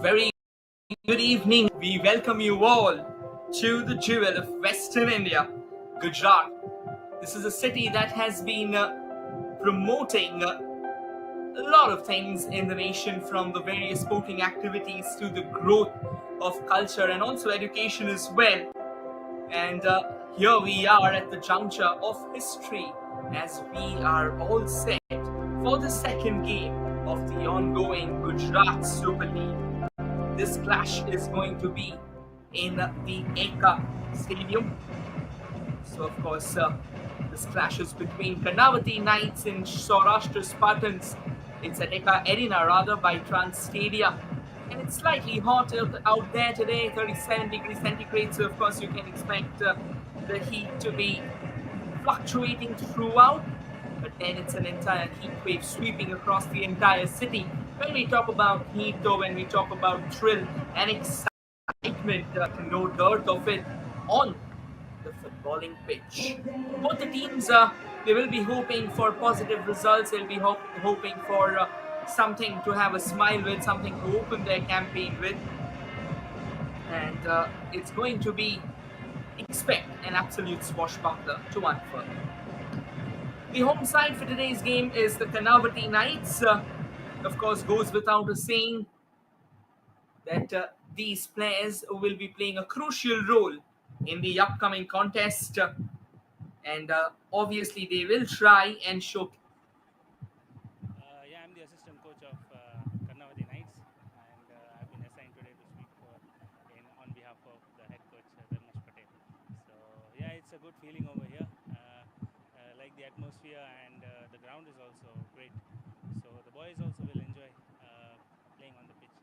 Very good evening. We welcome you all to the jewel of Western India, Gujarat. This is a city that has been promoting a lot of things in the nation, from the various sporting activities to the growth of culture and also education as well. And here we are at the juncture of history as we are all set for the second game of the ongoing Gujarat Super League. This clash is going to be in the Eka Stadium. So, of course, this clash is between Karnavati Knights and Saurashtra Spartans. It's at Eka Arena, rather, by Trans Stadia. And it's slightly hot out there today, 37 degrees centigrade. So, of course, you can expect the heat to be fluctuating throughout. But then it's an entire heat wave sweeping across the entire city. When we talk about heat, though, when we talk about thrill and excitement, no dearth of it on the footballing pitch. Both the teams, they will be hoping for positive results. They'll be hoping for something to have a smile with, something to open their campaign with. And it's going to be, expect an absolute swashbuckler to unfurl. The home side for today's game is the Karnavati Knights. Of course, goes without a saying that these players will be playing a crucial role in the upcoming contest, and obviously they will try and show. Yeah, I'm the assistant coach of Karnavati Knights, and I've been assigned today to speak on behalf of the head coach Dharmesh Patel. So yeah, it's a good feeling over here. Like the atmosphere, and the ground is also great. So the boys also will enjoy playing on the pitch.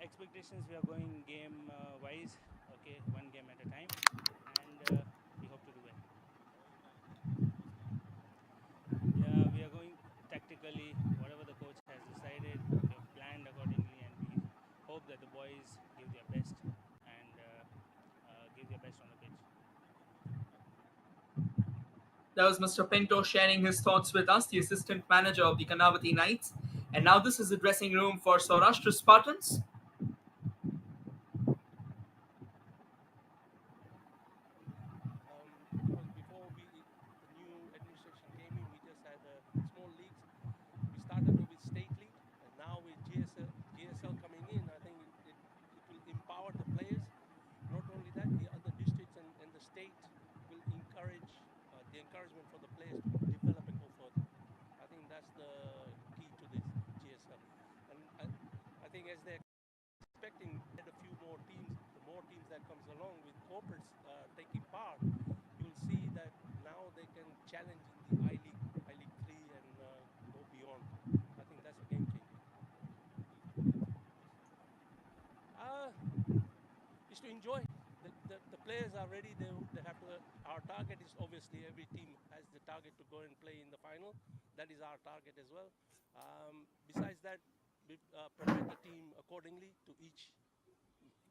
Expectations, we are going game wise, okay, one game at a time, and we hope to do well. Yeah, we are going tactically, whatever the coach has decided, we have planned accordingly, and we hope that the boys give their best and give their best on the pitch. That was Mr. Pinto sharing his thoughts with us, the assistant manager of the Karnavati Knights. And now this is the dressing room for Saurashtra Spartans. Because before the new administration came in, we just had small leagues. We started with state league, and now with GSL coming in, I think it will empower the players. Not only that, the other districts and the state will encourage the encouragement for the players to develop and go further. I think that's the key to this GSL, and I think as they're expecting that a few more teams, the more teams that comes along with corporates taking part, you will see that now they can challenge in the I League 3, and go beyond. I think that's a game changer. Is to enjoy. The players are ready. They have to. Our target is, obviously, every team has the target to go and play in the final. That is our target as well. Besides that, we prepare the team accordingly to each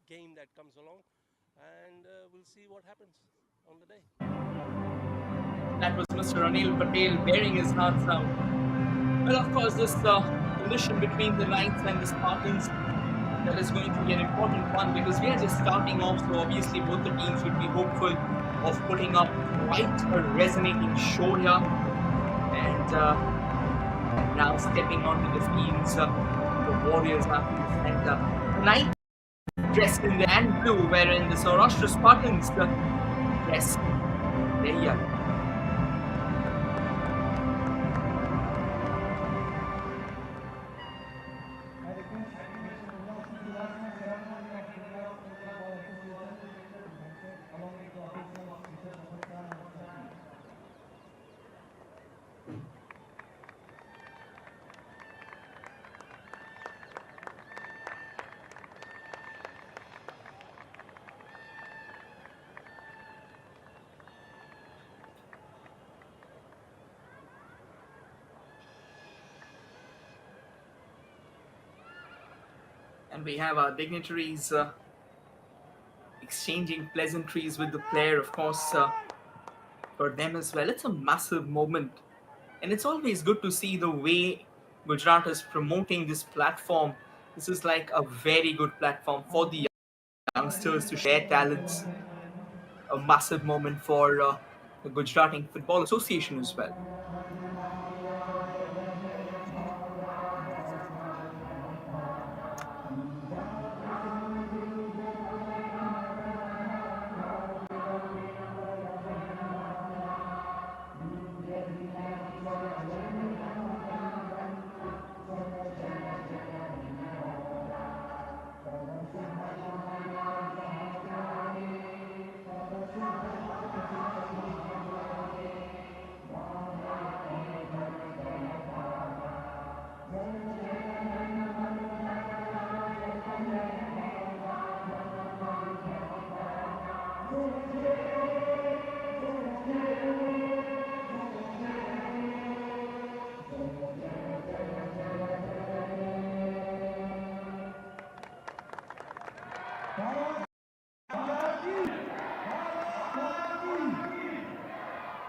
game that comes along, and we'll see what happens on the day. That was Mr. Anil Patel bearing his hearts out. Well, of course, this collision between the Knights and the Spartans, that is going to be an important one because we are just starting off. So obviously, both the teams would be hopeful of putting up quite a resonating show here. And now stepping onto the fields, the Warriors are in the center. The Knights dressed in the and blue, wherein the Saurashtra Spartans dressed their yellow. And we have our dignitaries exchanging pleasantries with the player, of course, for them as well. It's a massive moment. And it's always good to see the way Gujarat is promoting this platform. This is like a very good platform for the youngsters to share talents. A massive moment for the Gujarati Football Association as well.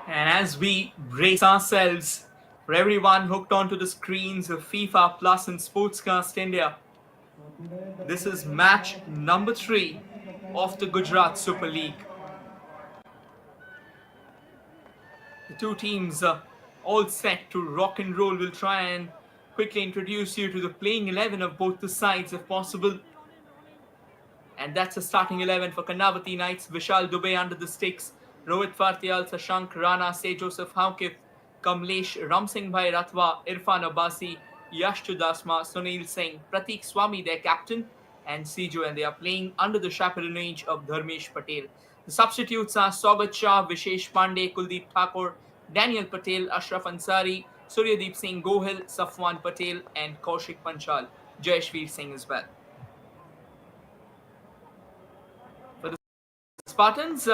And as we brace ourselves, for everyone hooked onto the screens of FIFA Plus and Sportscast India, this is match number 3 of the Gujarat Super League. The two teams are all set to rock and roll. We'll try and quickly introduce you to the playing 11 of both the sides if possible. And that's a starting 11 for Karnavati Knights. Vishal Dubey under the sticks. Rohit Fartial, Sashank Rana, Say Joseph Haukif, Kamlesh Ramsingh Bhai Ratwa, Irfan Abbasi, Yash Chudasma, Sunil Singh, Pratik Swami, their captain, and Sijo, and they are playing under the chaperonage of Dharmesh Patel. The substitutes are Saugat Shah, Vishesh Pandey, Kuldeep Thakur, Daniel Patel, Ashraf Ansari, Suryadeep Singh Gohil, Safwan Patel, and Kaushik Panchal, Jayashveer Singh as well. For the Spartans,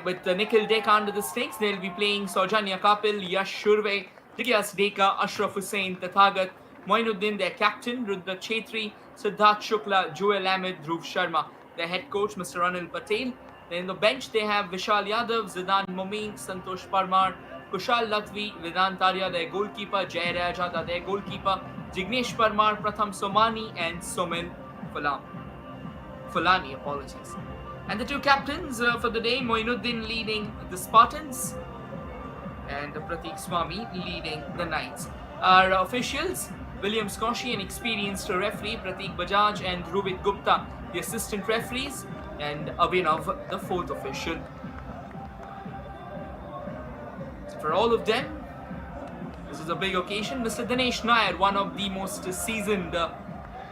with Nikhil Deka under the stakes, they'll be playing Saujanya Kapil, Yash Shurve, Digyas Deka, Ashraf Hussain, Tathagat, Moinuddin, their captain, Rudra Chetri, Siddharth Shukla, Joel Ahmed, Dhruv Sharma, their head coach, Mr. Anil Patel. Then in the bench, they have Vishal Yadav, Zidan Momin, Santosh Parmar, Kushal Latvi, Vedant Arya, their goalkeeper, Jay Rajada, their goalkeeper, Jignesh Parmar, Pratham Somani, and Somil Fulani, apologies. And the two captains for the day, Moinuddin leading the Spartans and Pratik Swami leading the Knights. Our officials, William Skoshi, an experienced referee, Pratik Bajaj and Rubit Gupta, the assistant referees, and Abhinav, the fourth official. So for all of them, this is a big occasion. Mr. Dinesh Nair, one of the most seasoned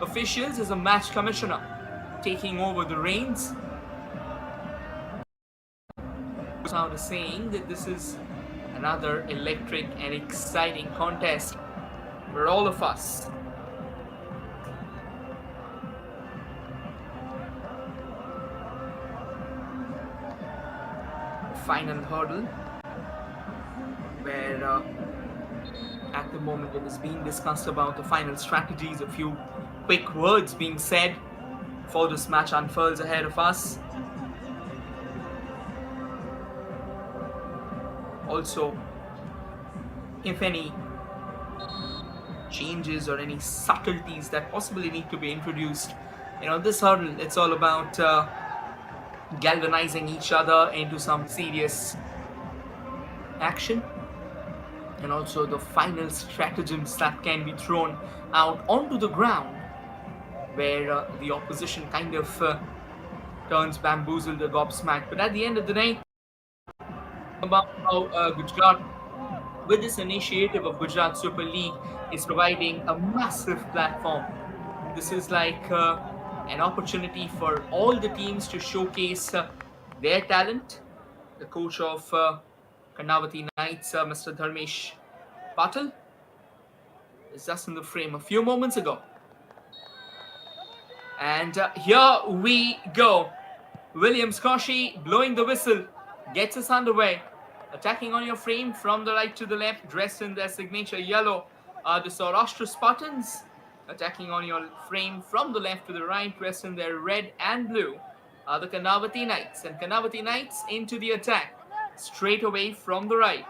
officials, is a match commissioner, taking over the reins. Sound is saying that this is another electric and exciting contest for all of us. Final hurdle, where at the moment it is being discussed about the final strategies, a few quick words being said before this match unfurls ahead of us. Also, if any changes or any subtleties that possibly need to be introduced, this hurdle, it's all about galvanizing each other into some serious action, and also the final stratagems that can be thrown out onto the ground, where the opposition kind of turns bamboozled or gobsmacked. But at the end of the day, about how Gujarat, with this initiative of Gujarat Super League, is providing a massive platform. This is like an opportunity for all the teams to showcase their talent. The coach of Karnavati Knights, Mr. Dharmesh Patel, is just in the frame a few moments ago. And here we go. William Skoshi blowing the whistle gets us underway. Attacking on your frame from the right to the left, dressed in their signature yellow, are the Saurashtra Spartans. Attacking on your frame from the left to the right, dressed in their red and blue, are the Karnavati Knights. And Karnavati Knights into the attack, straight away from the right.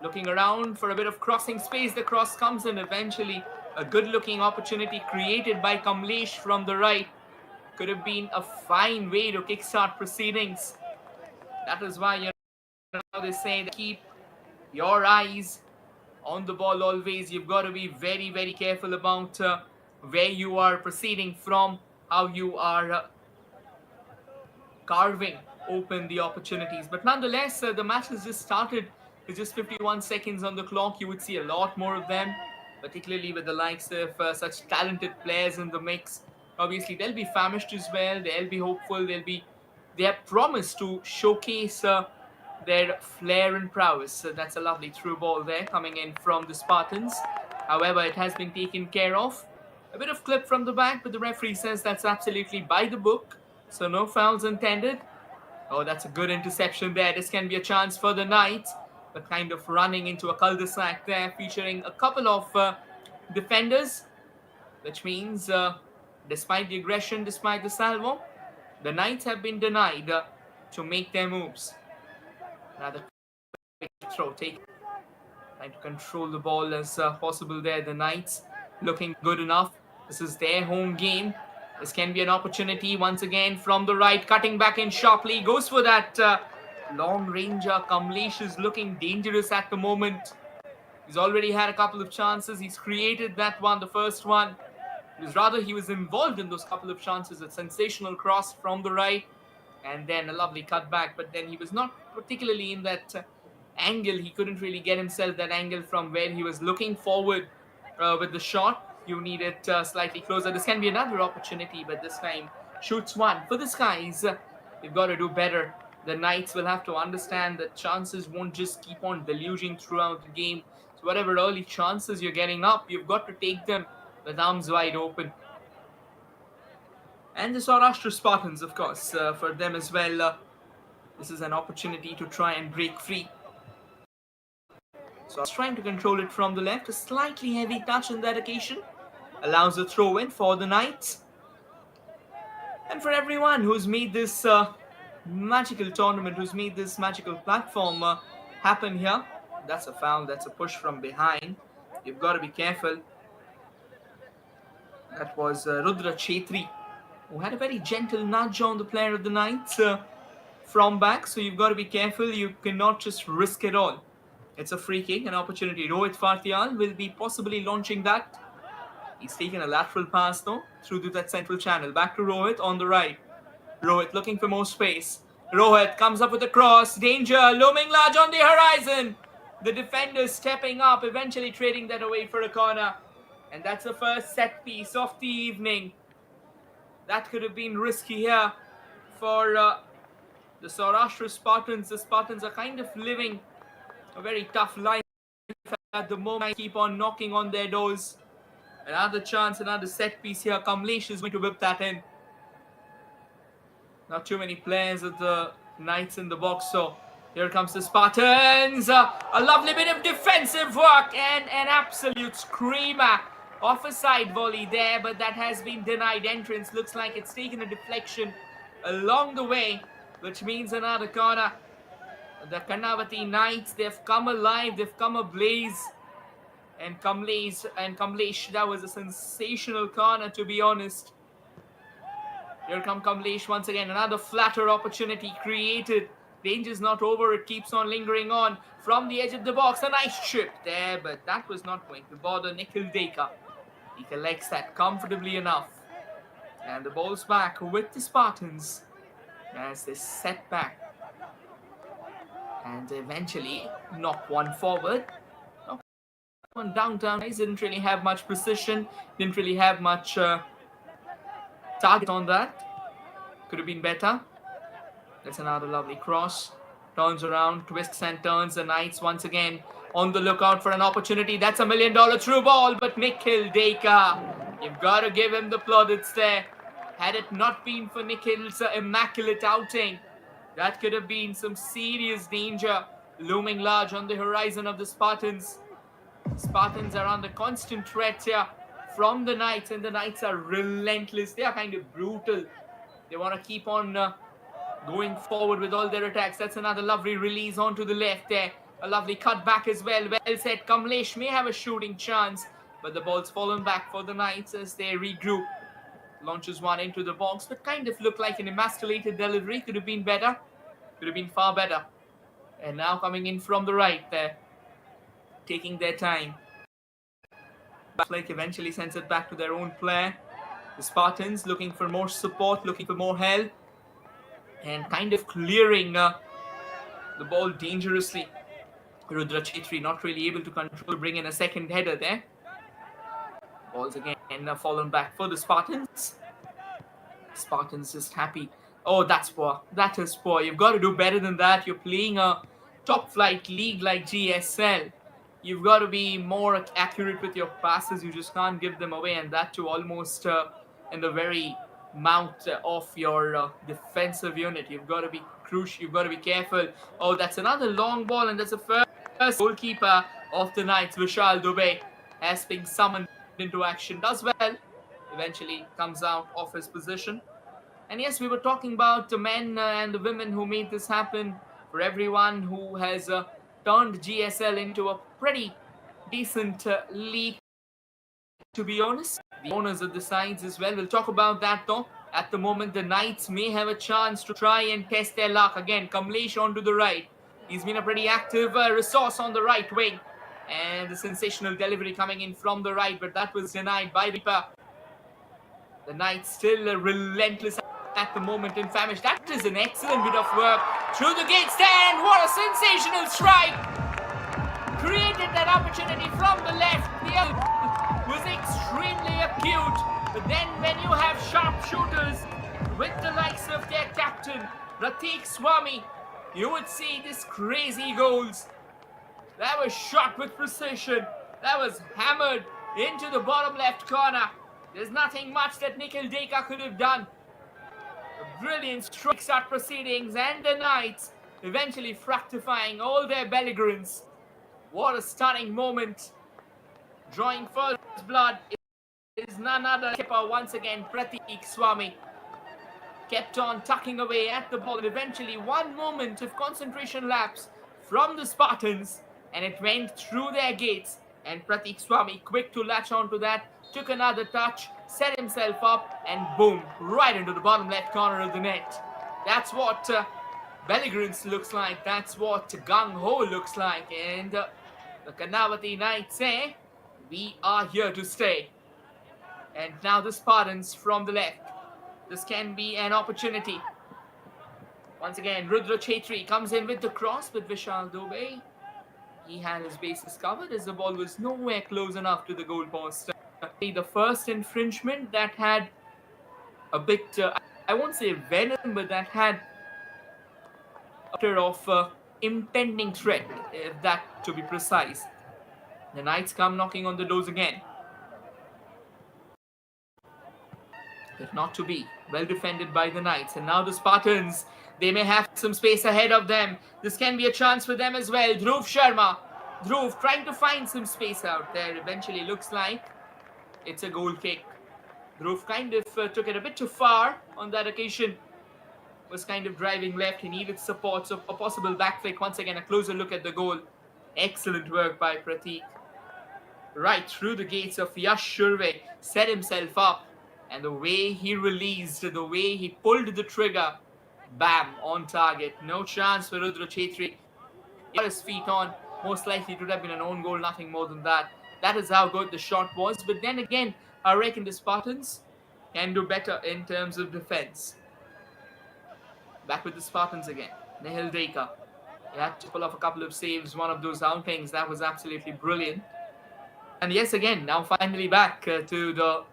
Looking around for a bit of crossing space, the cross comes in eventually. A good-looking opportunity created by Kamlesh from the right. Could have been a fine way to kickstart proceedings. That is why they say that keep your eyes on the ball always. You've got to be very, very careful about where you are proceeding from, how you are carving open the opportunities. But nonetheless, the match has just started with just 51 seconds on the clock. You would see a lot more of them, particularly with the likes of such talented players in the mix. Obviously, they'll be famished as well. They'll be hopeful. They have promised to showcase their flair and prowess. So that's a lovely through ball there coming in from the Spartans. However, it has been taken care of. A bit of clip from the back, but the referee says that's absolutely by the book. So no fouls intended. Oh, that's a good interception there. This can be a chance for the Knights, but kind of running into a cul-de-sac there, featuring a couple of defenders, which means despite the aggression, despite the salvo, the Knights have been denied to make their moves. Another quick throw, trying to control the ball as possible there. The Knights looking good enough. This is their home game. This can be an opportunity once again from the right, cutting back in sharply. Goes for that long ranger. Kamlesh is looking dangerous at the moment. He's already had a couple of chances. He's created that one, the first one. He was involved in those couple of chances. A sensational cross from the right, and then a lovely cutback. But then he was not particularly in that angle. He couldn't really get himself that angle from where he was looking forward with the shot. You need it slightly closer. This can be another opportunity, but this time shoots one. For the Skies, they've got to do better. The Knights will have to understand that chances won't just keep on deluging throughout the game. So whatever early chances you're getting up, you've got to take them with arms wide open. And the Saurashtra Spartans, of course, for them as well. This is an opportunity to try and break free. So I was trying to control it from the left. A slightly heavy touch on that occasion allows a throw in for the Knights. And for everyone who's made this magical tournament, who's made this magical platform happen here. That's a foul. That's a push from behind. You've got to be careful. That was Rudra Chetri, who had a very gentle nudge on the player of the Knights from back. So you've got to be careful. You cannot just risk it all. It's a free kick, an opportunity. Rohit Fartial will be possibly launching that. He's taken a lateral pass though, through to that central channel. Back to Rohit on the right. Rohit looking for more space. Rohit comes up with a cross. Danger looming large on the horizon. The defender stepping up, eventually trading that away for a corner. And that's the first set piece of the evening. That could have been risky here for the Saurashtra Spartans. The Spartans are kind of living a very tough life at the moment. Keep on knocking on their doors. Another chance, another set piece here. Kamlesh is going to whip that in. Not too many players at the Knights in the box, so here comes the Spartans. A lovely bit of defensive work and an absolute screamer. Off a side volley there, but that has been denied entrance. Looks like it's taken a deflection along the way, which means another corner. The Karnavati Knights, they've come alive, they've come ablaze. And Kamlesh, that was a sensational corner, to be honest. Here come Kamlesh once again. Another flatter opportunity created. Danger's not over. It keeps on lingering on from the edge of the box. A nice chip there, but that was not going to bother Nikhil Deka. He collects that comfortably enough. And the ball's back with the Spartans as they set back. And eventually knock one forward. Knock one downtown. He didn't really have much precision. Didn't really have much target on that. Could have been better. That's another lovely cross. Turns around, twists and turns. The Knights once again on the lookout for an opportunity. That's $1 million through ball, but Nikhil Deka, you've got to give him the plaudits there. Had it not been for Nikhil's immaculate outing, that could have been some serious danger looming large on the horizon of the Spartans. Spartans are under constant threat here from the Knights, and the Knights are relentless. They are kind of brutal. They want to keep on going forward with all their attacks. That's another lovely release onto the left there. A lovely cut back as well. Well said. Kamlesh may have a shooting chance, but the ball's fallen back for the Knights as they regroup. Launches one into the box, but kind of looked like an emasculated delivery. Could have been better. Could have been far better. And now coming in from the right there, taking their time. Blake eventually sends it back to their own player. The Spartans looking for more support, looking for more help, and kind of clearing the ball dangerously. Rudra Chetri not really able to control, bring in a second header there. Balls again fallen back for the Spartans. Spartans just happy. Oh, that's poor. That is poor. You've got to do better than that. You're playing a top flight league like GSL. You've got to be more accurate with your passes. You just can't give them away, and that too almost in the very mouth of your defensive unit. You've got to be crucial. You've got to be careful. Oh, that's another long ball, and that's the first goalkeeper of the Knights, Vishal Dubey, has been summoned into action. Does well. Eventually comes out of his position. And yes, we were talking about the men and the women who made this happen. For everyone who has turned GSL into a pretty decent league, to be honest. The owners of the sides as well. We'll talk about that though. At the moment, the Knights may have a chance to try and test their luck. Again, Kamlesh onto the right. He's been a pretty active resource on the right wing. And the sensational delivery coming in from the right, but that was denied by the keeper. The Knights still relentless at the moment in Famish. That is an excellent bit of work through the gate stand. What a sensational strike! Created that opportunity from the left. The other was extremely acute. But then when you have sharp shooters with the likes of their captain, Pratik Swami, you would see these crazy goals. That was shot with precision. That was hammered into the bottom left corner. There's nothing much that Nikhil Deka could have done. A brilliant strike start proceedings, and the Knights eventually fructifying all their belligerence. What a stunning moment. Drawing first blood is none other keeper once again, Pratik Swami. Kept on tucking away at the ball, and eventually one moment of concentration lapse from the Spartans, and it went through their gates. And Pratik Swami, quick to latch onto that, took another touch, set himself up, and boom, right into the bottom left corner of the net. That's what belligerence looks like. That's what gung-ho looks like. And the Karnavati Knights say, we are here to stay. And now the Spartans from the left. This can be an opportunity. Once again, Rudra Chetri comes in with the cross with Vishal Dubey. He had his bases covered as the ball was nowhere close enough to the goal post. The first infringement that had a bit, I won't say venom, but that had a bit of impending threat, if that to be precise. The Knights come knocking on the doors again. But not to be. Well defended by the Knights. And now the Spartans, they may have some space ahead of them. This can be a chance for them as well. Dhruv Sharma. Dhruv trying to find some space out there. Eventually looks like it's a goal kick. Dhruv kind of took it a bit too far on that occasion. Was kind of driving left. He needed support. So a possible back flick. Once again, a closer look at the goal. Excellent work by Pratik. Right through the gates of Yash Shurve. Set himself up. And the way he released, the way he pulled the trigger, bam, on target. No chance for Rudra Chetri. He got his feet on. Most likely it would have been an own goal, nothing more than that. That is how good the shot was. But then again, I reckon the Spartans can do better in terms of defense. Back with the Spartans again. Nihil Deka. He had to pull off a couple of saves, one of those outings. That was absolutely brilliant. And yes, again, now finally back to the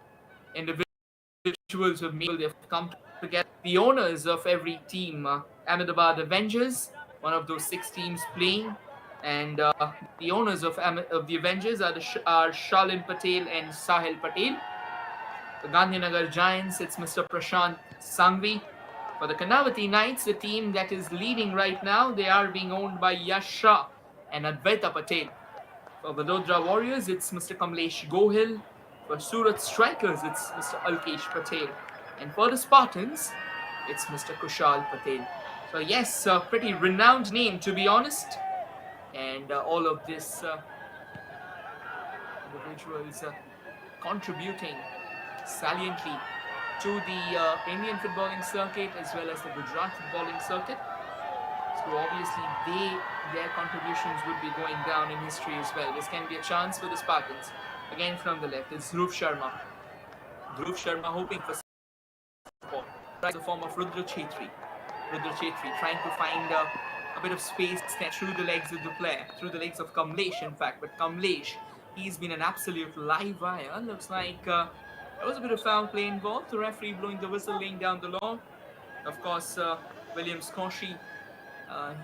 individuals of Meal. They've come together. The owners of every team, Ahmedabad Avengers, one of those 6 teams playing. And the owners of the Avengers are Shalin Patel and Sahil Patel. The Gandhinagar Giants, it's Mr. Prashant Sangvi. For the Karnavati Knights, the team that is leading right now, they are being owned by Yash Shah and Advaita Patel. For Vadodara Warriors, it's Mr. Kamlesh Gohil. For Surat Strikers, it's Mr. Alkesh Patel. And for the Spartans, it's Mr. Kushal Patel. So yes, a pretty renowned name, to be honest. and all of this individuals contributing saliently to the Indian footballing circuit as well as the Gujarat footballing circuit. So obviously their contributions would be going down in history as well. This can be a chance for the Spartans. Again from the left, it's Dhruv Sharma. Dhruv Sharma hoping for support. Tries the form of Rudra Chetri. Rudra Chetri trying to find a bit of space through the legs of the player, through the legs of Kamlesh in fact. But Kamlesh, he's been an absolute live wire. Looks like there was a bit of foul play involved. The referee blowing the whistle, laying down the law. Of course, William Skoshi,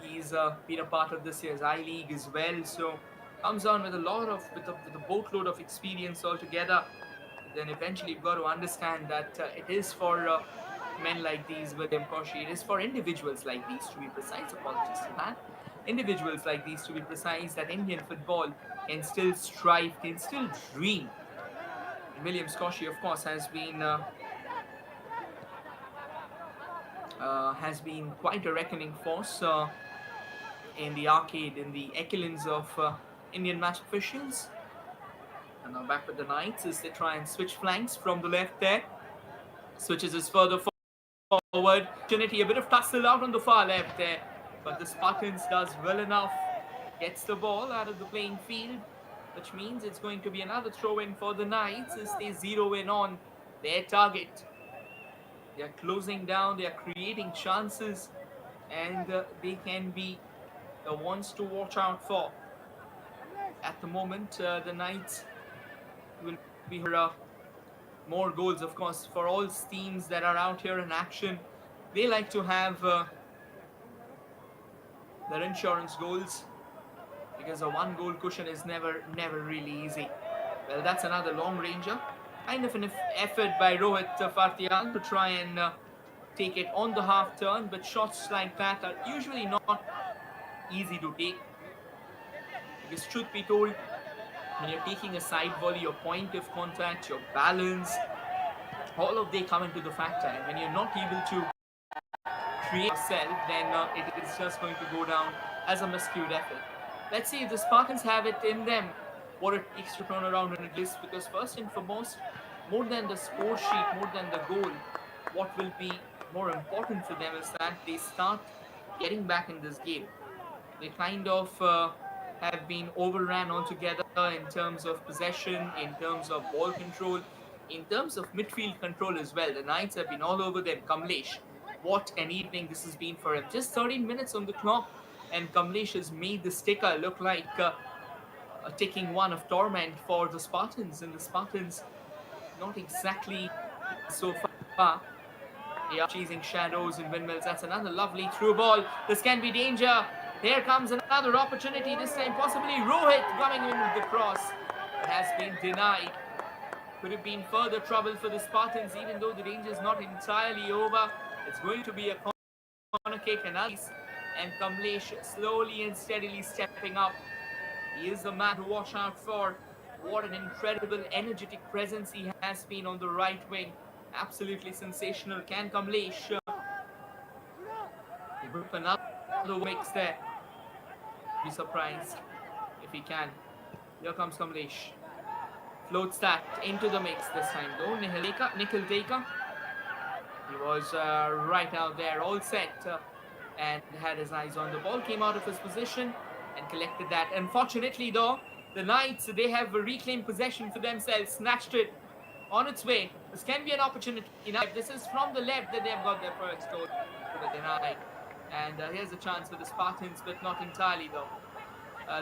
he's been a part of this year's I-League as well. So comes on with with a boatload of experience altogether. Then eventually you've got to understand that it is for men like these, William Koshi, it is for individuals like these to be precise, apologies to that, individuals like these to be precise, that Indian football can still strive, can still dream. And William Koshi, of course, has been quite a reckoning force in the arcade, in the echelons of Indian match officials. And now back with the Knights as they try and switch flanks from the left there. Switches us further forward. Opportunity, a bit of tussle out on the far left there. But the Spartans does well enough. Gets the ball out of the playing field, which means it's going to be another throw-in for the Knights as they zero in on their target. They are closing down, they are creating chances, and they can be the ones to watch out for. At the moment, the Knights will be more goals, of course, for all teams that are out here in action. They like to have their insurance goals, because a one goal cushion is never really easy. Well, that's another long ranger. Kind of an effort by Rohit Fartial to try and take it on the half turn, but shots like that are usually not easy to take. Because truth be told, when you're taking a side volley, your point of contact, your balance, all of they come into the factor. And when you're not able to create yourself, then it is just going to go down as a miscued effort. Let's see if the Spartans have it in them, what it takes to turn around in this, because first and foremost, more than the score sheet, more than the goal, what will be more important for them is that they start getting back in this game. They kind of have been overran altogether in terms of possession, in terms of ball control, in terms of midfield control as well. The Knights have been all over them. Kamlesh, what an evening this has been for him. Just 13 minutes on the clock, and Kamlesh has made the sticker look like a ticking one of torment for the Spartans, and the Spartans not exactly so far. They are chasing shadows and windmills. That's another lovely through ball. This can be danger. Here comes another opportunity, this time possibly Rohit coming in with the cross. It has been denied. Could have been further trouble for the Spartans, even though the danger is not entirely over. It's going to be a corner kick and Kamlesh slowly and steadily stepping up. He is the man to watch out for. What an incredible, energetic presence he has been on the right wing. Absolutely sensational. Can Kamlesh rip another mix there? Be surprised if he can. Here comes Kamlesh. Floats that into the mix this time though. Nikhil Deka. He was right out there, all set, and had his eyes on the ball. Came out of his position and collected that. Unfortunately though, the Knights, they have reclaimed possession for themselves, snatched it on its way. This can be an opportunity. Now, this is from the left that they have got their first goal, but denied. And here's a chance for the Spartans, but not entirely though.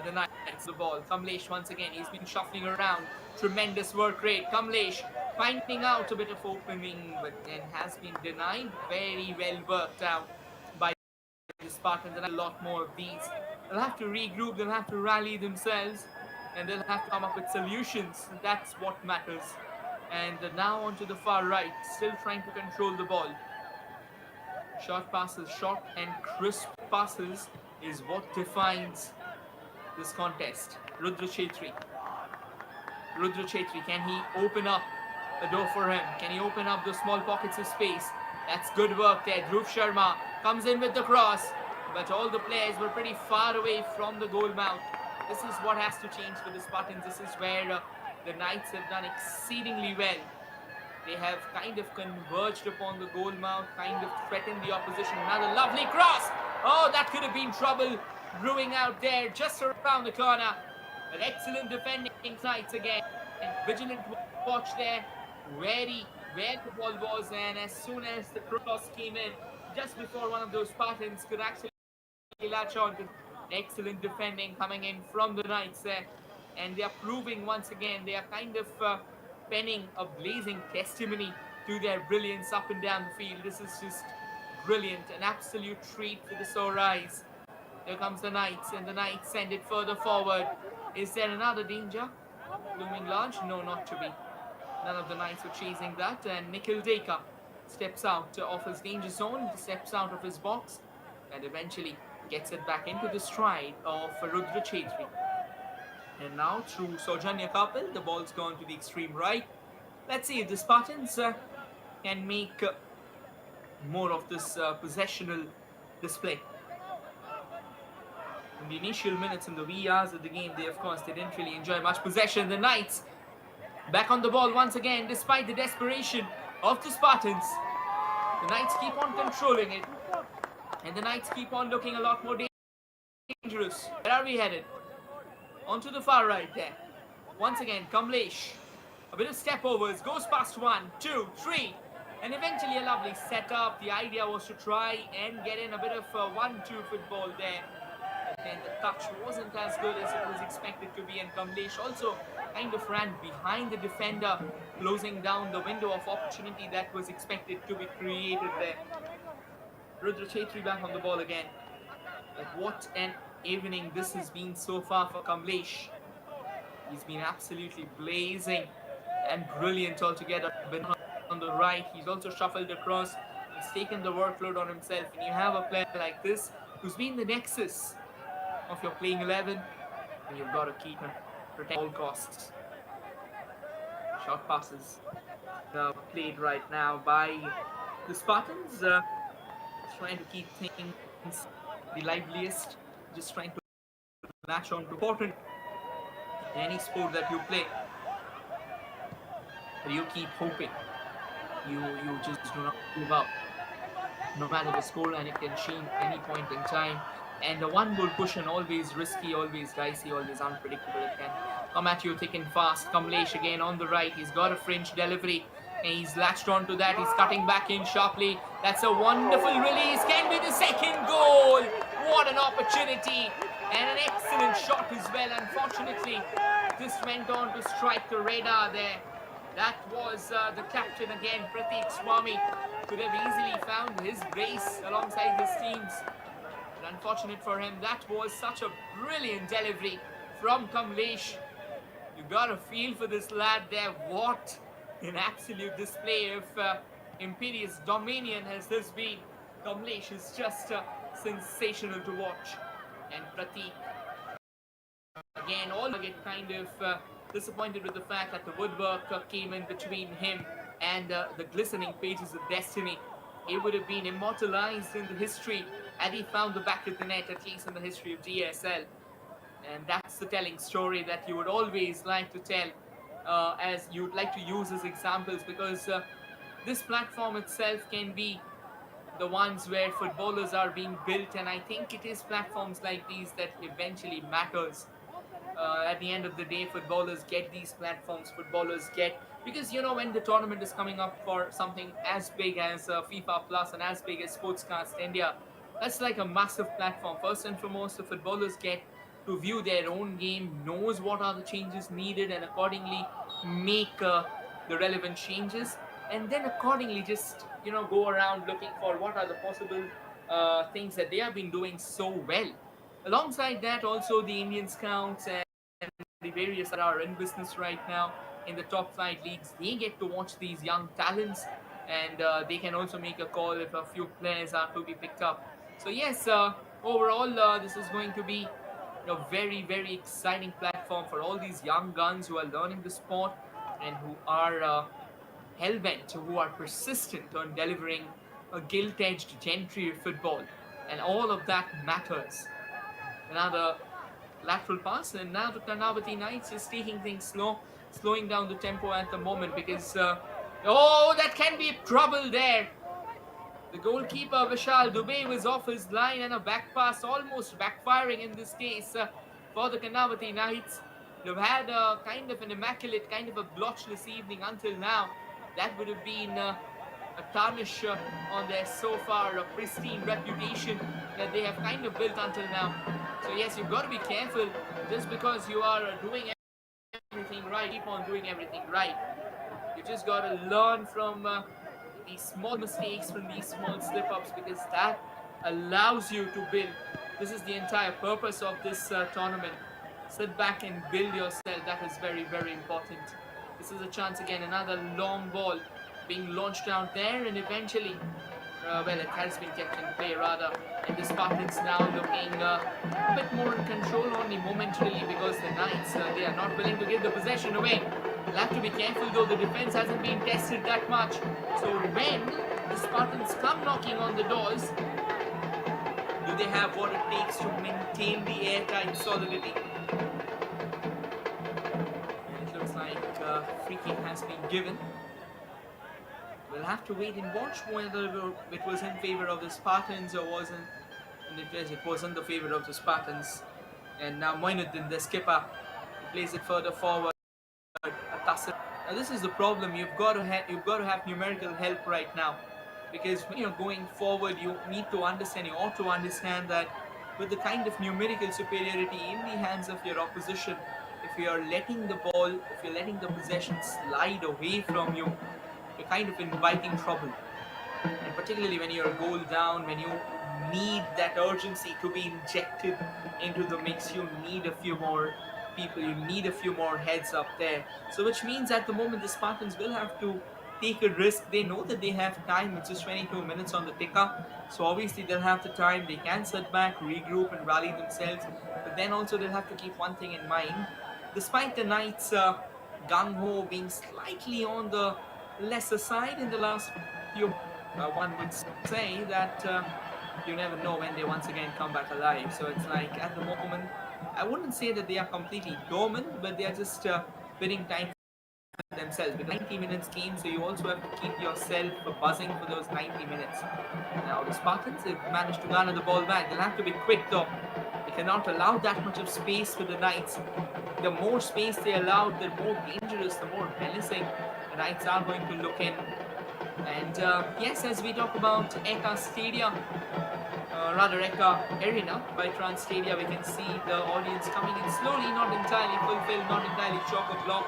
The Knights, the ball. Kamlesh once again, he's been shuffling around. Tremendous work rate. Kamlesh finding out a bit of opening, but then has been denied. Very well worked out by the Spartans, and a lot more of these. They'll have to regroup, they'll have to rally themselves, and they'll have to come up with solutions. That's what matters. And now onto the far right, still trying to control the ball. Short passes, short and crisp passes is what defines this contest. Rudra Chetri. Rudra Chetri, can he open up the door for him? Can he open up those small pockets of space? That's good work there. Dhruv Sharma comes in with the cross. but all the players were pretty far away from the goal mouth. This is what has to change for the Spartans. This is where the Knights have done exceedingly well. They have kind of converged upon the goal mouth, kind of threatened the opposition. Another lovely cross. Oh, that could have been trouble brewing out there just around the corner. But excellent defending Knights again. Vigilant watch there. Wary where the ball was, and as soon as the cross came in, just before one of those Spartans could actually latch on to excellent defending coming in from the Knights there. And they are proving once again, they are kind of penning a blazing testimony to their brilliance up and down the field. This is just brilliant, an absolute treat for the sore eyes. Here comes the Knights, and the Knights send it further forward. Is there another danger looming large? No, not to be. None of the Knights were chasing that, and Nikhil Deka steps out of his danger zone, steps out of his box, and eventually gets it back into the stride of Rudra Chetri. And now through Saujanya Kapil, the ball's gone to the extreme right. Let's see if the Spartans can make more of this possessional display. In the initial minutes, in the wee hours of the game, they didn't really enjoy much possession. The Knights back on the ball once again, despite the desperation of the Spartans. The Knights keep on controlling it, and the Knights keep on looking a lot more dangerous. Where are we headed? Onto the far right there. Once again, Kamlesh. A bit of step overs, goes past 1, 2, 3, and eventually a lovely setup. The idea was to try and get in a bit of 1-2 football there. But then the touch wasn't as good as it was expected to be, and Kamlesh also kind of ran behind the defender, closing down the window of opportunity that was expected to be created there. Rudra Chetri back on the ball again. But what an evening this has been so far for Kamlesh. He's been absolutely blazing and brilliant altogether. Been on the right, he's also shuffled across. He's taken the workload on himself, and you have a player like this who's been the nexus of your playing 11, and you've got to keep him protect all costs. Short passes played right now by the Spartans, trying to keep things the liveliest, just trying to latch on to important in any sport that you play. You keep hoping. You just do not give up, no matter the score, and it can change any point in time. And the one goal push, and always risky, always dicey, always unpredictable. It can come at you thick and fast. Kamlesh again on the right. He's got a fringe delivery, and he's latched onto that. He's cutting back in sharply. That's a wonderful release. Can be the second goal. What an opportunity, and an excellent shot as well. Unfortunately, this went on to strike the radar there. That was the captain again, Prateek Swami. Could have easily found his grace alongside his teams. But unfortunate for him, that was such a brilliant delivery from Kamlesh. You got a feel for this lad there. What an absolute display of imperious dominion has this been. Kamlesh is just sensational to watch. And Prateek, again, all get kind of disappointed with the fact that the woodwork came in between him and the glistening pages of destiny. It would have been immortalized in the history had he found the back of the net, at least in the history of GSL. And that's the telling story that you would always like to tell, as you would like to use as examples, because this platform itself can be the ones where footballers are being built, and I think it is platforms like these that eventually matters. At the end of the day, footballers get these platforms, because when the tournament is coming up for something as big as FIFA Plus and as big as Sportscast India, that's like a massive platform. First and foremost, the footballers get to view their own game, knows what are the changes needed, and accordingly make the relevant changes, and then accordingly just go around looking for what are the possible things that they have been doing so well. Alongside that, also the Indian scouts and the various that are in business right now in the top flight leagues, they get to watch these young talents, and they can also make a call if a few players are to be picked up. So yes, overall this is going to be a very, very exciting platform for all these young guns who are learning the sport and who are hell-bent, who are persistent on delivering a gilt-edged gentry of football. and all of that matters. Another lateral pass, and now the Karnavati Knights is taking things slow, slowing down the tempo at the moment because oh, that can be trouble there. The goalkeeper Vishal Dubey was off his line, and a back pass almost backfiring in this case for the Karnavati Knights. They've had a kind of an immaculate, kind of a blotchless evening until now. That would have been a tarnish on their so far pristine reputation that they have kind of built until now. So yes, you've got to be careful. Just because you are doing everything right, keep on doing everything right. You just got to learn from these small mistakes, from these small slip-ups, because that allows you to build. This is the entire purpose of this tournament. Sit back and build yourself. That is very, very important. This is a chance again, another long ball being launched out there, and eventually, well, it has been kept in play rather, and the Spartans now looking a bit more in control, only momentarily, because the Knights, they are not willing to give the possession away. They'll have to be careful though, the defense hasn't been tested that much. So when the Spartans come knocking on the doors, do they have what it takes to maintain the airtight solidity? And it looks like free kick has been given. We'll have to wait and watch whether it was in favor of the Spartans or wasn't. And it was in the favor of the Spartans. And now Moinuddin, the skipper, plays it further forward. Now this is the problem. You've got to have numerical help right now, because when you're going forward, you need to understand. You ought to understand that with the kind of numerical superiority in the hands of your opposition, if you are letting the ball, if you're letting the possession slide away from you, you're kind of inviting trouble. And particularly when you're a goal down, when you need that urgency to be injected into the mix, you need a few more people, you need a few more heads up there. So which means at the moment the Spartans will have to take a risk. They know that they have time. It's just 22 minutes on the ticker, so obviously they'll have the time. They can sit back, regroup and rally themselves, but then also they'll have to keep one thing in mind. Despite the Knights gung-ho being slightly on the lesser side in the last few, one would say that you never know when they once again come back alive. So it's like at the moment, I wouldn't say that they are completely dormant, but they are just bidding time for themselves. With 90 minutes game, so you also have to keep yourself buzzing for those 90 minutes. Now the Spartans have managed to garner the ball back. They'll have to be quick though. They cannot allow that much of space for the Knights. The more space they allow, the more dangerous, the more menacing the Knights are going to look in. And yes, as we talk about Eka Stadium, rather Eka Arena by Trans Stadia, we can see the audience coming in slowly, not entirely fulfilled, not entirely chock-a-block.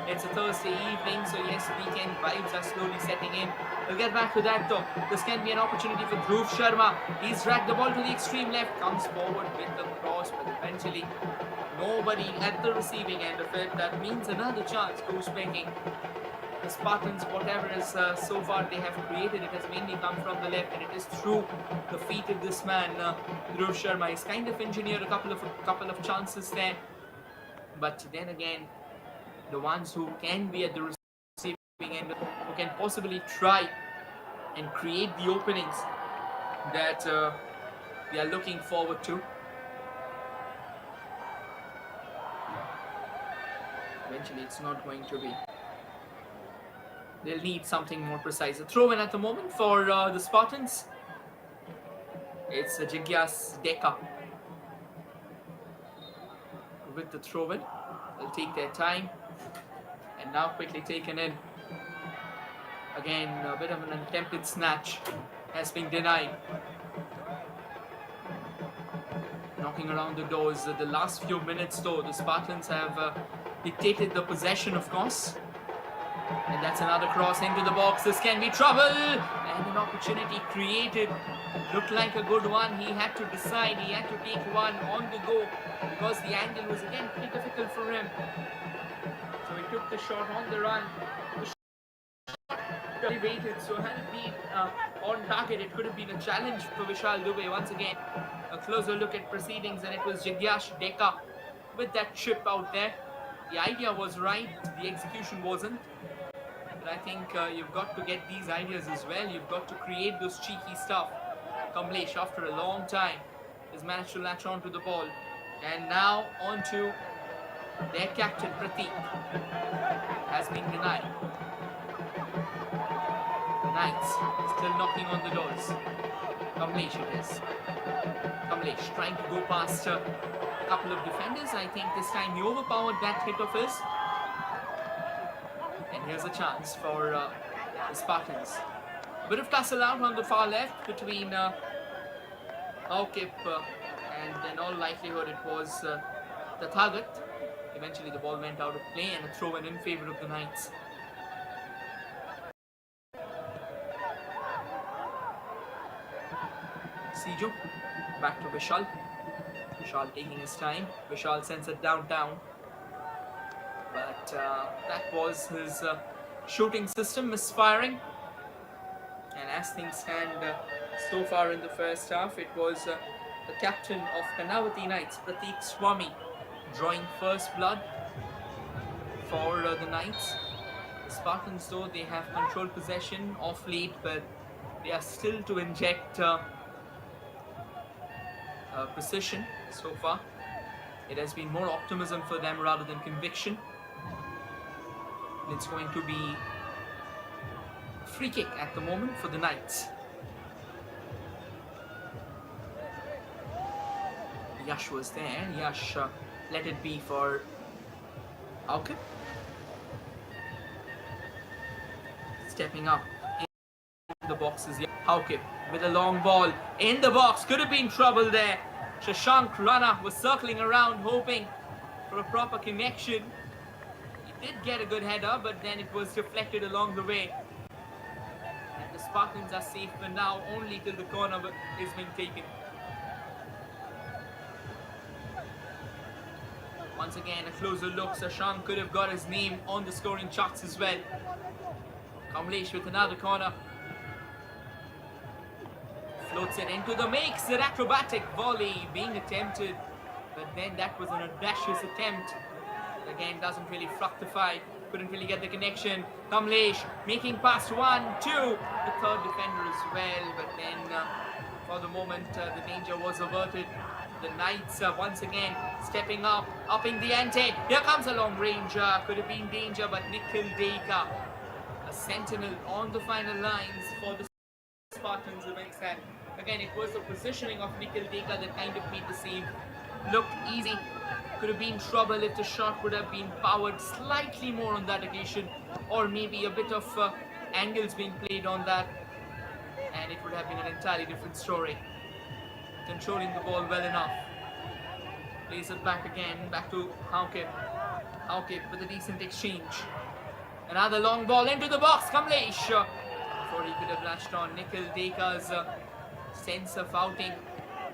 It's a Thursday evening, so yes, weekend vibes are slowly setting in. We'll get back to that though. This can be an opportunity for Dhruv Sharma. He's dragged the ball to the extreme left, comes forward with the cross, but eventually nobody at the receiving end of it. That means another chance goes making. The Spartans, whatever is so far they have created, it has mainly come from the left, and it is through the feet of this man, Dhruv Sharma. He's kind of engineered a couple of chances there, but then again, the ones who can be at the receiving end, who can possibly try and create the openings that we are looking forward to. Eventually, it's not going to be. They'll need something more precise. A throw in at the moment for the Spartans. It's Jigyas Deka with the throw in. They'll take their time. And now quickly taken in. Again, a bit of an attempted snatch has been denied. Knocking around the doors. The last few minutes though, the Spartans have dictated the possession, of course. And that's another cross into the box. This can be trouble. And an opportunity created. Looked like a good one. He had to decide. He had to take one on the go, because the angle was again pretty difficult for him. So he took the shot on the run. The shot elevated. So had it been on target, it could have been a challenge for Vishal Dubey. Once again, a closer look at proceedings, and it was Jigyash Deka with that chip out there. The idea was right. The execution wasn't. But I think you've got to get these ideas as well. You've got to create those cheeky stuff. Kamlesh, after a long time, has managed to latch onto the ball. And now onto their captain, Prateek, has been denied. The Knights still knocking on the doors. Kamlesh it is. Kamlesh trying to go past a couple of defenders. I think this time he overpowered that hit of his. And here's a chance for the Spartans. Bit of tussle out on the far left between Aukip and in all likelihood it was the Thagat. Eventually the ball went out of play and a throw in favor of the Knights. Sijo back to Vishal. Vishal taking his time. Vishal sends it downtown. But that was his shooting system misfiring. And as things stand so far in the first half, it was the captain of Karnavati Knights, Prateek Swami, drawing first blood for the Knights. The Spartans, though, they have controlled possession of late, but they are still to inject precision so far. It has been more optimism for them rather than conviction. It's going to be a free kick at the moment for the Knights. Yash was there. Yash let it be for Aukip. Stepping up in the boxes. Aukip with a long ball in the box. Could have been trouble there. Shashank Rana was circling around hoping for a proper connection. He did get a good header, but then it was deflected along the way. And the Spartans are safe for now only till the corner is being taken. Once again, a closer look. Shashank could have got his name on the scoring charts as well. Kamlesh with another corner. Floats it into the mix. An acrobatic volley being attempted. But then that was an audacious attempt. But again, doesn't really fructify. Couldn't really get the connection. Kamlesh making past 1, 2. The third defender as well. But then for the moment, the danger was averted. The Knights once again stepping up, upping the ante. Here comes a long range. Could have been danger, but Nikhil Deka, a sentinel on the final lines for the Spartans against that. Again, it was the positioning of Nikhil Deka that kind of made the save look easy. Could have been trouble if the shot would have been powered slightly more on that occasion, or maybe a bit of angles being played on that, and it would have been an entirely different story. Controlling the ball well enough. Plays it back again, back to Aukip. Aukip with a decent exchange. Another long ball into the box. Kamlesh before he could have latched on. Nikhil Deka's sense of outing,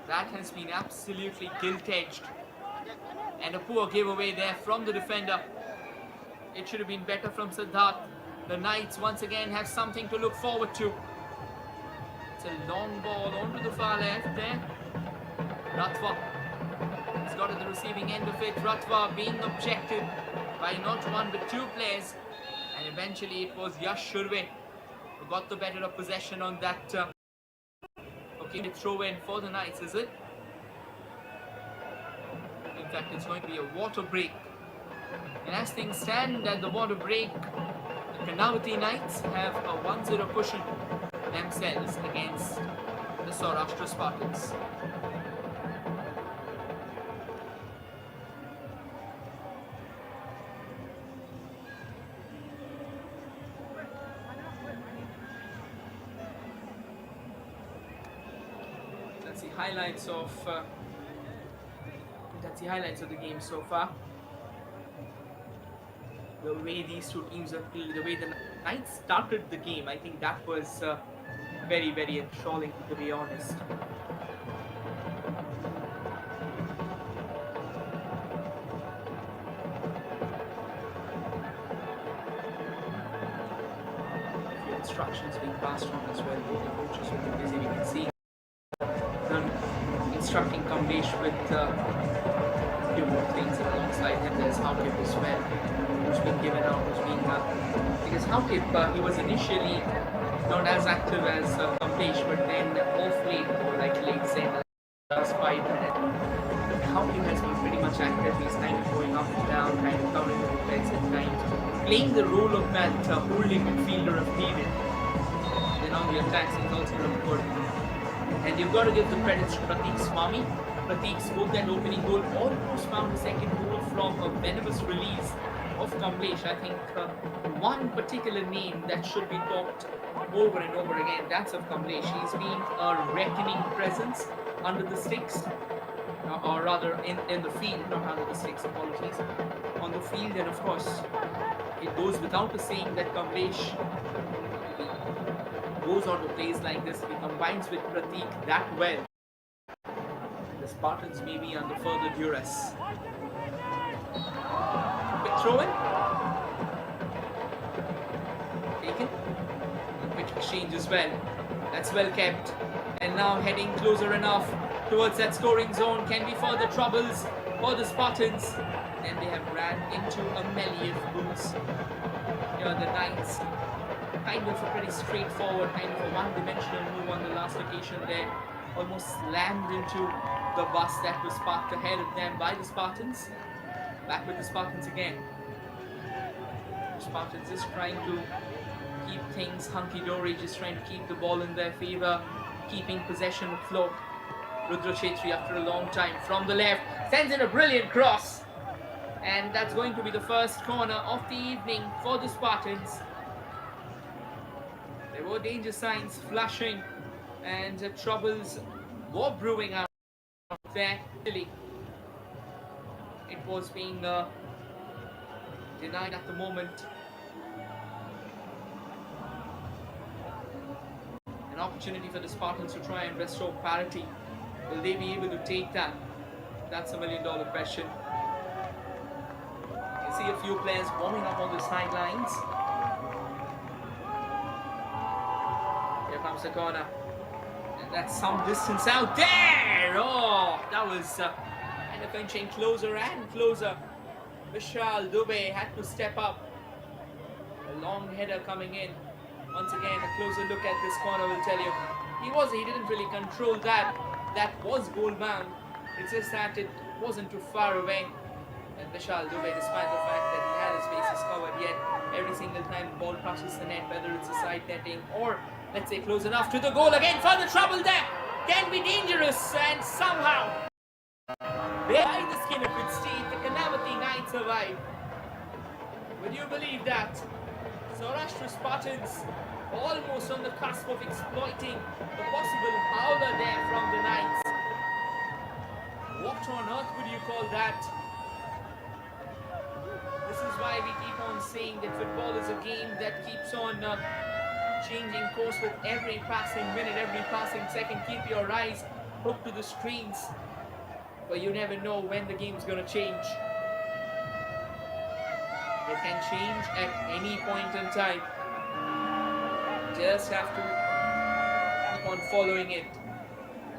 that has been absolutely gilt-edged. And a poor giveaway there from the defender. It should have been better from Siddharth. The Knights once again have something to look forward to. It's a long ball onto the far left there. Ratva has got at the receiving end of it. Ratva being objected by not one but two players. And eventually it was Yash Shurve who got the better of possession on that. Okay, to throw in for the Knights, is it? In fact, it's going to be a water break. And as things stand at the water break, the Karnavati Knights have a 1-0 cushion themselves against the Saurashtra Spartans. That's the highlights of the game so far. The way these two teams have played, the way the Knights started the game, I think that was very, very enthralling, to be honest. A few instructions being passed on as well. The coaches will be busy, we can see them instructing Kamlesh with a few more things, and alongside him there's Aukip as well. who's been given out, who's been because Haukip, he was initially not as active as Kamlesh, but then off late, or like late say the last 5 minutes, Haukip has been pretty much active. He's kind of going up and down, kind of covering the defense at times, playing the role of that holding midfielder if needed. Then on the attacks, he's also looked good. And you've got to give the credits to Prateek Swami. Prateek scored that opening goal, almost found the second goal from a venomous release of Kamlesh. I think one particular name that should be talked over and over again, that's of Kamlesh. He's been a reckoning presence under the sticks, or rather in the field, not under the sticks, apologies, on the field. And of course, it goes without a saying that Kamlesh goes on to plays like this. He combines with Prateek that well. The Spartans may be under further duress. Quick throw in. Taken. A quick exchange as well. That's well kept. And now heading closer enough towards that scoring zone. Can be further troubles for the Spartans. Then they have ran into a melee of boots. Here the Knights, kind of a pretty straightforward, kind of a one-dimensional move on the last occasion there. Almost slammed into the bus that was parked ahead of them by the Spartans. Back with the Spartans again. The Spartans just trying to keep things hunky-dory, just trying to keep the ball in their favor, keeping possession of flow. Rudra Chetri, after a long time, from the left, sends in a brilliant cross. And that's going to be the first corner of the evening for the Spartans. There were danger signs flashing, and troubles were brewing out there. It was being denied at the moment. An opportunity for the Spartans to try and restore parity. Will they be able to take that? That's $1 million question. You see a few players warming up on the sidelines. Here comes the corner. And that's some distance out there. Oh, that was kind of inching closer and closer. Vishal Dubey had to step up. A long header coming in. Once again, a closer look at this corner will tell you he didn't really control that. That was goal bound. It's just that it wasn't too far away. And Vishal Dubey, despite the fact that he had his bases covered, yet every single time the ball crosses the net, whether it's a side netting or let's say close enough to the goal again, further trouble there can be dangerous, and somehow by the skin of its teeth, the Karnavati Knights survive. Would you believe that? Saurashtra Spartans almost on the cusp of exploiting the possible howler there from the Knights. What on earth would you call that? This is why we keep on saying that football is a game that keeps on changing course with every passing minute, every passing second. Keep your eyes hooked to the screens, but you never know when the game's going to change. It can change at any point in time. Just have to keep on following it.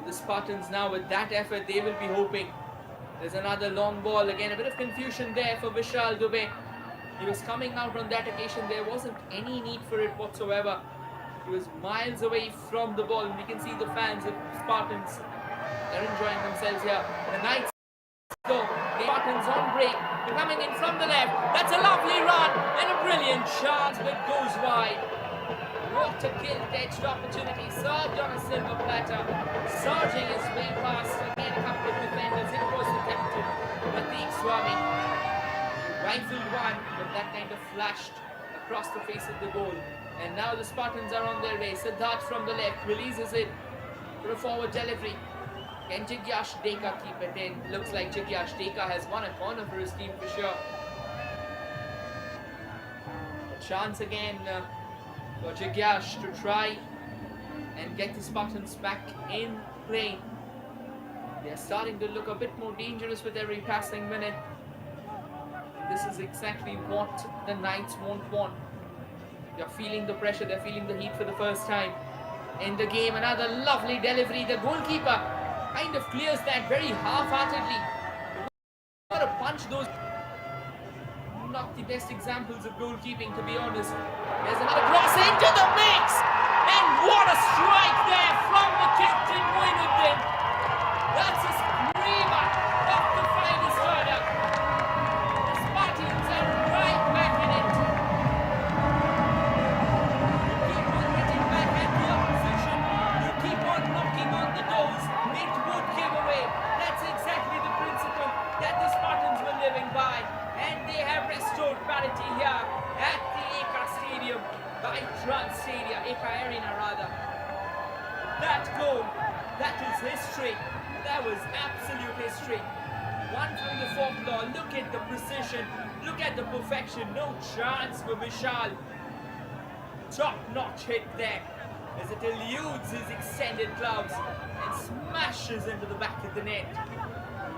The Spartans now, with that effort, they will be hoping. There's another long ball. Again, a bit of confusion there for Vishal Dubey. He was coming out on that occasion. There wasn't any need for it whatsoever. He was miles away from the ball. And we can see the fans of Spartans. They're enjoying themselves here. The Knights go. The Spartans on break. They're coming in from the left. That's a lovely run and a brilliant chance, but goes wide. What a gilt-edged opportunity, served on a silver platter, surging his way past again a couple of defenders. It was attempted. Prateek Swami rifled one, but that kind of flashed across the face of the goal. And now the Spartans are on their way. Siddharth from the left releases it for a forward delivery. Can Jigyash Deka keep it in? Looks like Jigyash Deka has won a corner for his team for sure. A chance again for Jigyash to try and get the Spartans back in play. They are starting to look a bit more dangerous with every passing minute. And this is exactly what the Knights won't want. They're feeling the pressure, they're feeling the heat for the first time in the game. Another lovely delivery. The goalkeeper kind of clears that very half-heartedly. You've got to punch those. Not the best examples of goalkeeping, to be honest. There's another cross into the mix, and what a strike there from the captain Moinuddin. That's a screamer of the finest order. The Spartans are right back in it. You keep on hitting back at the opposition. You keep on knocking on the doors. It would give away. That's exactly the principle that the Spartans were living by. And they have restored parity here at the Eka Stadium, by Trans Stadium, Eka Arena rather. That goal, that is history. That was absolute history. One from the fourth law. Look at the precision. Look at the perfection. No chance for Vishal. Top-notch hit there as it eludes his extended gloves and smashes into the back of the net.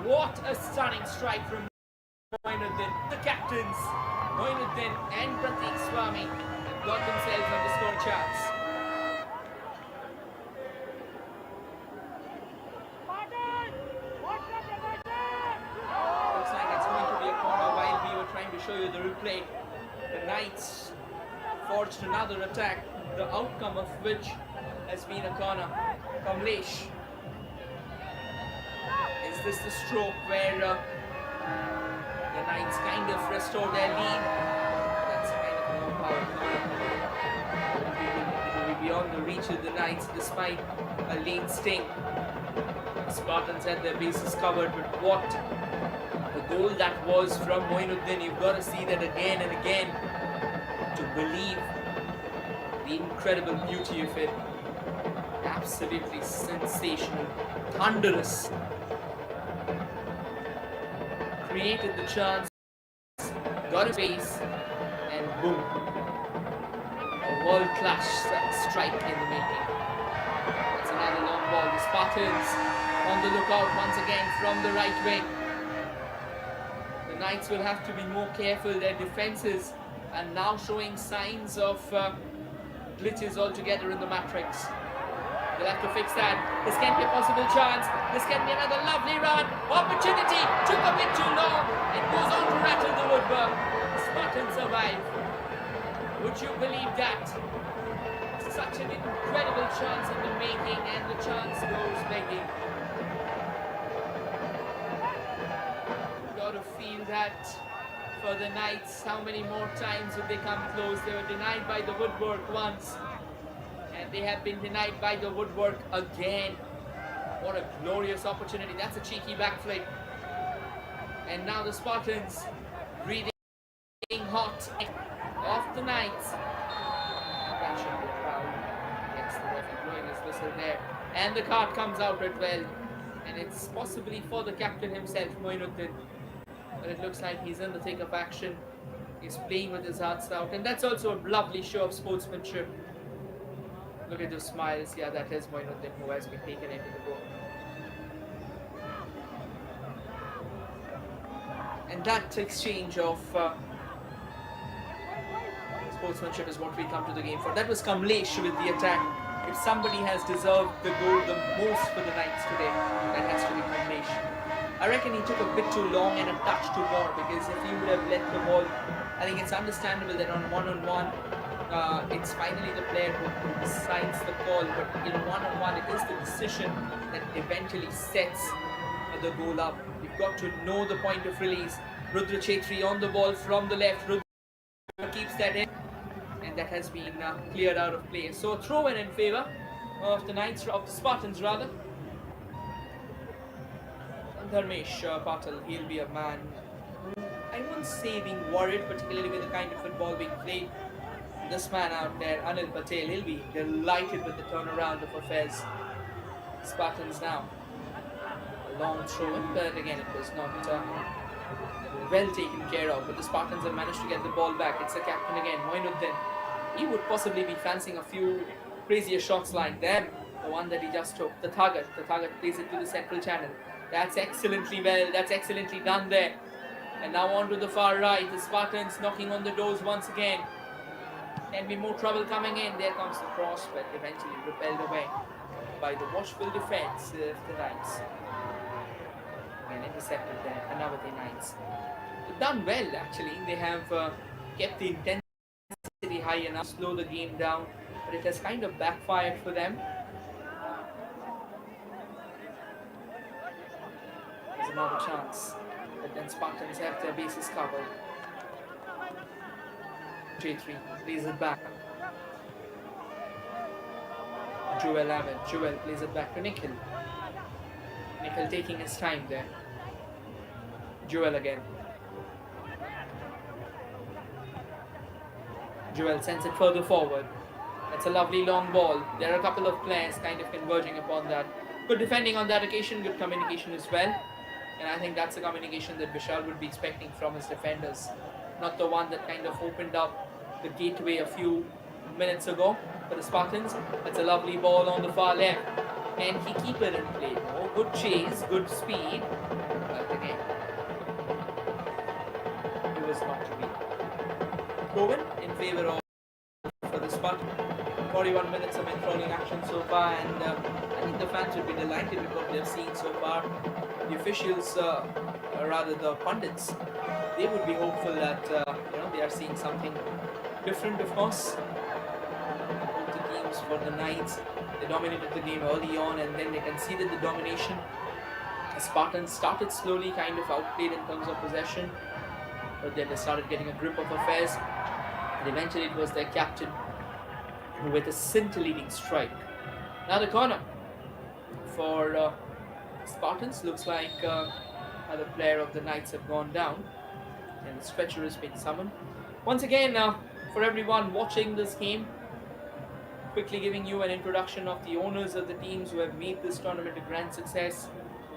What a stunning strike from Moinuddin. The captains, Moinuddin and Pratik Swami, have got themselves on the score charts. Looks like it's going to be a corner while we were trying to show you the replay. The Knights forged another attack, the outcome of which has been a corner. Kamlesh. Is this the stroke where the Knights kind of restore their lead? That's kind of a low-powered corner. It will be beyond the reach of the Knights despite a late sting. The Spartans had their bases covered, but what the goal that was from Moinuddin, you've got to see that again and again to believe the incredible beauty of it. Absolutely sensational, thunderous. Created the chance, got a base, and boom. A world-class strike in the making. That's another long ball. The Spartans on the lookout once again from the right wing. The Knights will have to be more careful. Their defenses are now showing signs of glitches altogether in the matrix. They'll have to fix that. This can be a possible chance. This can be another lovely run. Opportunity. Took a bit too long. It goes on to rattle the woodwork. The Spartans survive. Would you believe that? Such an incredible chance in the making, and the chance goes begging. Got to feel that for the Knights. How many more times would they come close? They were denied by the woodwork once. And they have been denied by the woodwork again. What a glorious opportunity. That's a cheeky backflip. And now the Spartans breathing hot off the Knights. That should be a foul. Yes, the referee blowing his whistle there. And the card comes out as well. And it's possibly for the captain himself, Moinuddin. But it looks like he's in the thick of action. He's playing with his hearts out. And that's also a lovely show of sportsmanship. Look at those smiles. Yeah, that is Moinuddin who has been taken into the goal. And that exchange of sportsmanship is what we come to the game for. That was Kamlesh with the attack. If somebody has deserved the goal the most for the Knights today, that has to be Kamlesh. I reckon he took a bit too long and a touch too more, because if he would have let the ball, I think it's understandable that on one-on-one, it's finally the player who signs the call, but one-on-one, it is the decision that eventually sets the goal up. You've got to know the point of release. Rudra Chetri on the ball from the left. Rudra keeps that in, and that has been cleared out of play. So throw in favor of the Knights, of the Spartans rather. Dharmesh Patel, he'll be a man who I won't say being worried, particularly with the kind of football being played. This man out there, Anil Patel, he'll be delighted with the turnaround of affairs. Spartans now. A long throw in, but again it was not well taken care of. But the Spartans have managed to get the ball back. It's the captain again, Moinuddin. He would possibly be fancying a few crazier shots like them. The one that he just took, the target plays it to the central channel. That's excellently done there. And now on to the far right, the Spartans knocking on the doors once again. Can be more trouble coming in. There comes the cross, but eventually repelled away by the watchful defense of the Knights. Again intercepted there, Karnavati Knights. done well actually. They have kept the intensity high enough to slow the game down, but it has kind of backfired for them. There's another chance, but then Spartans have their bases covered. J3 plays it back. Joel Ahmed. Joel plays it back to Nikhil. Nikhil taking his time there. Joel again. Joel sends it further forward. That's a lovely long ball. There are a couple of players kind of converging upon that. Good defending on that occasion, good communication as well. And I think that's the communication that Vishal would be expecting from his defenders. Not the one that kind of opened up the gateway a few minutes ago for the Spartans. That's a lovely ball on the far left. Can he keep it in play? No, good chase, good speed. But again, it was not to be. Cohen in favour of for the Spartans. 41 minutes of enthralling action so far, and I think the fans would be delighted with what they've seen so far. The officials, rather the pundits, they would be hopeful that they are seeing something different. Of course, both the teams for the Knights, they dominated the game early on, and then they conceded the domination. The Spartans started slowly, kind of outplayed in terms of possession, but then they started getting a grip of affairs, and eventually it was their captain with a scintillating strike. Now the corner for Spartans. Looks like another player of the Knights have gone down, and the stretcher has been summoned. Once again, for everyone watching this game, quickly giving you an introduction of the owners of the teams who have made this tournament a grand success.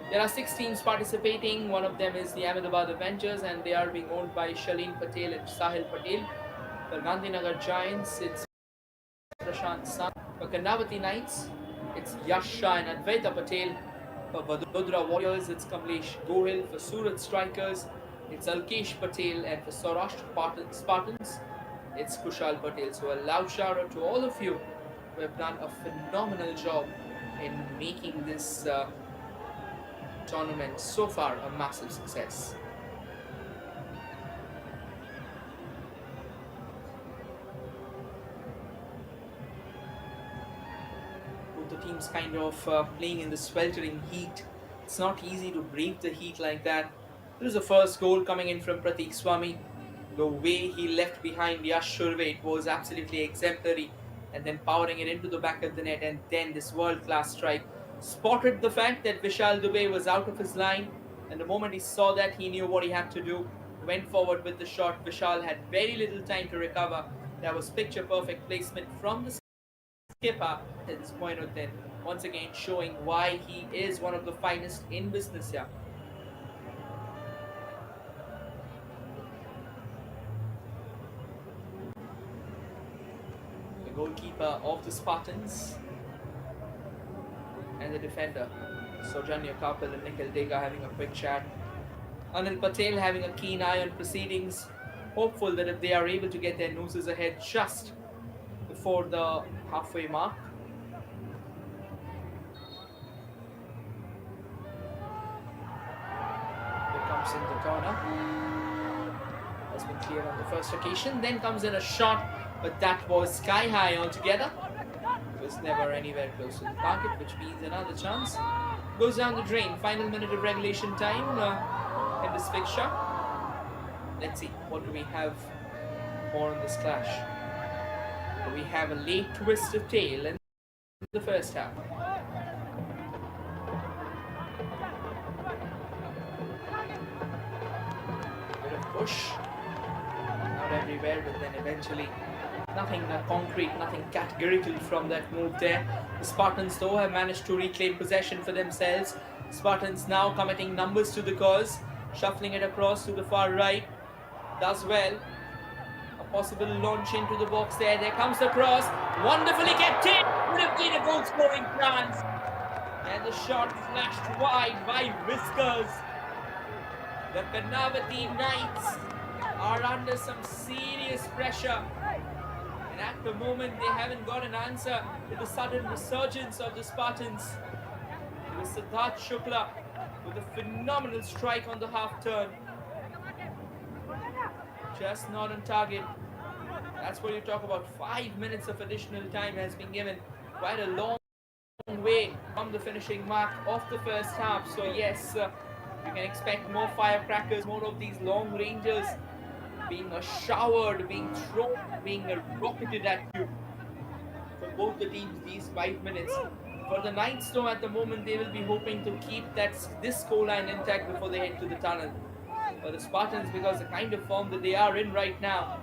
There are 6 teams participating. One of them is the Ahmedabad Avengers, and they are being owned by Shaleen Patel and Sahil Patel. The Gandhinagar Giants, it's Prashant San. For Karnavati Knights, it's Yash Shah and Advaita Patel. For Vadodara Warriors, it's Kamlesh Gohil. For Surat Strikers, it's Alkesh Patel. And for Saurashtra Spartans, it's Kushal Patel. So a loud shout out to all of you who have done a phenomenal job in making this tournament so far a massive success. The teams kind of playing in the sweltering heat. It's not easy to brave the heat like that. This is the first goal coming in from Pratik Swami. The way he left behind Yash Shurve, it was absolutely exemplary. And then powering it into the back of the net, and then this world-class strike. Spotted the fact that Vishal Dubey was out of his line, and the moment he saw that, he knew what he had to do. Went forward with the shot. Vishal had very little time to recover. That was picture-perfect placement from the skipper at this point of then, once again showing why he is one of the finest in business here. The goalkeeper of the Spartans and the defender Sojanya Kapil and Nikhil Dega having a quick chat. Anil Patel having a keen eye on proceedings, hopeful that if they are able to get their noses ahead just before the halfway mark. Here comes in the corner. Has been cleared on the first occasion. Then comes in a shot, but that was sky high altogether. It was never anywhere close to the target, which means another chance. Goes down the drain. Final minute of regulation time in this fixture. Let's see, what do we have more on this clash? We have a late twist of tail in the first half. Bit of push, not everywhere, but then eventually nothing concrete, nothing categorical from that move there. The Spartans though have managed to reclaim possession for themselves. Spartans now committing numbers to the cause, shuffling it across to the far right. Does well. Possible launch into the box there. There comes the cross. Wonderfully kept in. Would have been a goal scoring chance. And the shot flashed wide by Whiskers. The Karnavati Knights are under some serious pressure. And at the moment, they haven't got an answer to the sudden resurgence of the Spartans. It was Siddharth Shukla with a phenomenal strike on the half turn. just not on target. That's what you talk about. 5 minutes of additional time has been given. Quite a long way from the finishing mark of the first half. So yes, you can expect more firecrackers, more of these long rangers being showered, being thrown, being rocketed at you for both the teams these 5 minutes. For the Knights, though, at the moment they will be hoping to keep this scoreline intact before they head to the tunnel. For the Spartans, because the kind of form that they are in right now,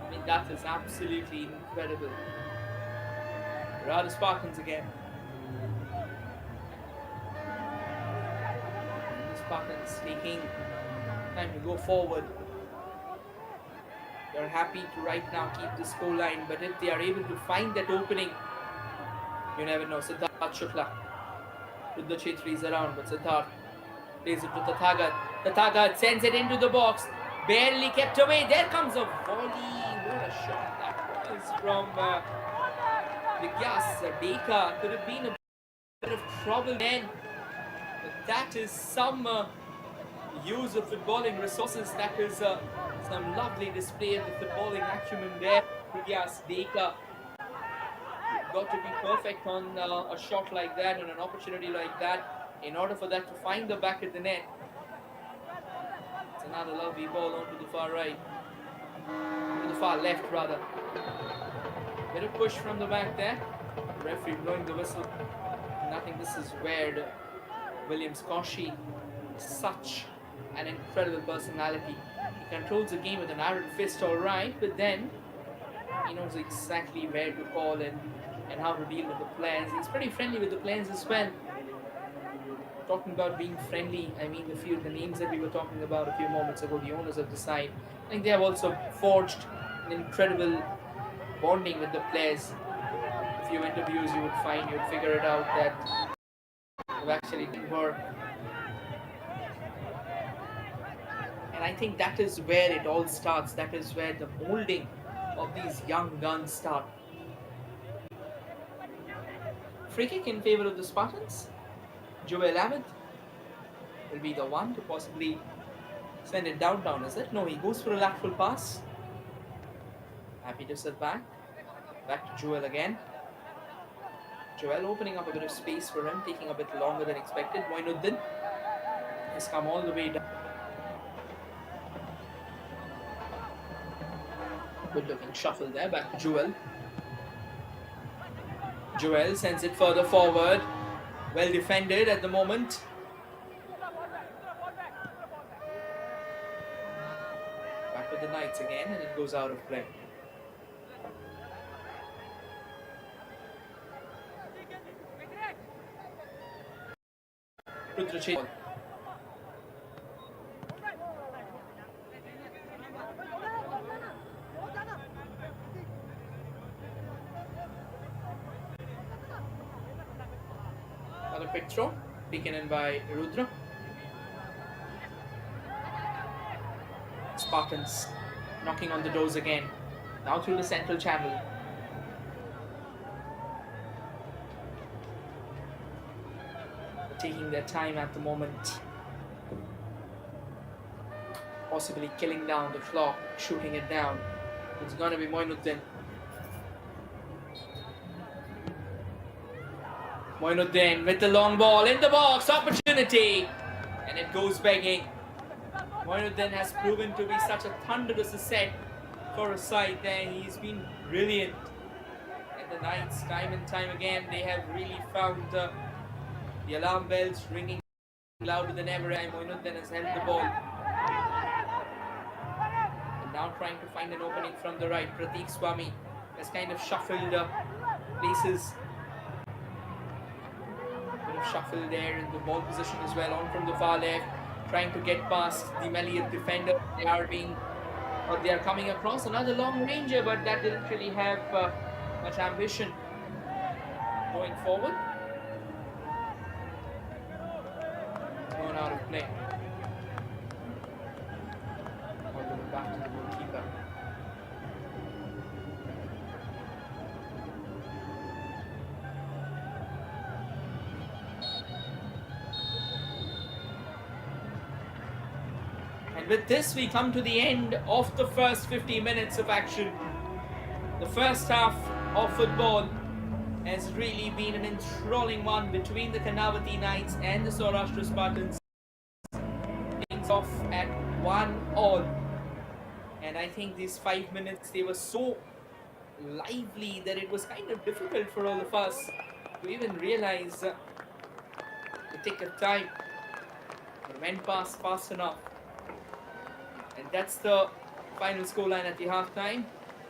I mean, that is absolutely incredible. Here are the Spartans again. The Spartans taking time to go forward. They're happy to right now keep the scoreline, but if they are able to find that opening, you never know. Siddharth Shukla with the Chetris around, but Siddharth plays it to Tathagat. Tathagat sends it into the box, barely kept away. There comes a volley. What a shot that was from Vigyas Deka. Could have been a bit of trouble then, but that is some use of footballing resources. That is some lovely display of the footballing acumen there. Vigyas Deka got to be perfect on a shot like that, on an opportunity like that, in order for that to find the back of the net. It's another lovely ball onto the far right, to the far left rather. Bit of push from the back there. The referee blowing the whistle. And I think this is where Williams Koshi is such an incredible personality. He controls the game with an iron fist, alright, but then he knows exactly where to call and how to deal with the players. He's pretty friendly with the players as well. Talking about being friendly, I mean the names that we were talking about a few moments ago, the owners of the side, I think they have also forged an incredible bonding with the players. A few interviews you'd figure it out that they've actually done work. And I think that is where it all starts. That is where the molding of these young guns start. Free kick in favor of the Spartans. Joel Ahmed will be the one to possibly send it downtown, is it? No, he goes for a lateral pass. Happy to sit back. Back to Joel again. Joel opening up a bit of space for him, taking a bit longer than expected. Moinuddin has come all the way down. Good looking shuffle there. Back to Joel. Joel sends it further forward. Well defended at the moment. Back with the Knights again, and it goes out of play. Rudra another quick throw, taken in by Rudra. Spartans knocking on the doors again. Now through the central channel. Taking their time at the moment. Possibly killing down the clock, shooting it down. It's gonna be Moinuddin. Moinuddin with the long ball in the box, opportunity, and it goes begging. Moinuddin has proven to be such a thunderous asset for a side there. He's been brilliant. And the Knights, time and time again, they have really found the alarm bells ringing louder than ever. And Moinuddin has held the ball. And now trying to find an opening from the right. Prateek Swami has kind of shuffled places. Shuffle there in the ball position as well, on from the far left, trying to get past the Maliat defender. They are coming across another long ranger, but that didn't really have much ambition going forward. It's going out of play. All the way back to the goalkeeper. And with this, we come to the end of the first 50 minutes of action. The first half of football has really been an enthralling one between the Karnavati Knights and the Saurashtra Spartans. Things off at 1-all. And I think these 5 minutes, they were so lively that it was kind of difficult for all of us to even realize the tick of time. It went past fast enough. And that's the final scoreline at the halftime.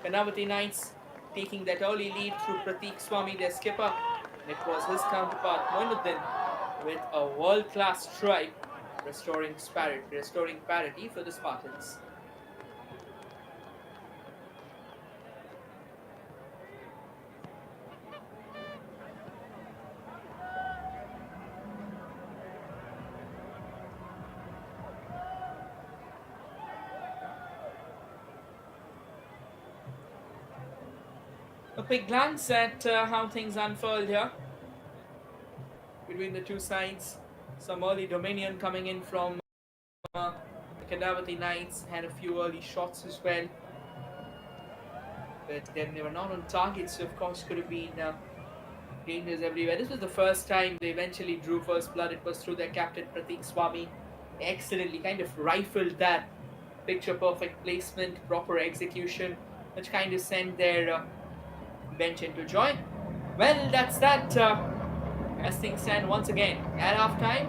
Karnavati Knights taking that early lead through Pratik Swami, their skipper. And it was his counterpart, Moinuddin, with a world-class strike, restoring parity for the Spartans. A quick glance at how things unfold here between the two sides. Some early dominion coming in from the Karnavati Knights, had a few early shots as well. But then they were not on target, so of course could have been dangers everywhere. This was the first time they eventually drew first blood. It was through their captain Pratik Swami. Excellently kind of rifled that. Picture perfect placement, proper execution, which kind of sent their bench into joy. Well, that's that. As things stand once again at half time,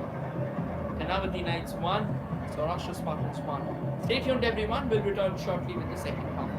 Karnavati Knights 1, Saurashtra Spartans 1. Stay tuned, everyone. We'll return shortly with the second half.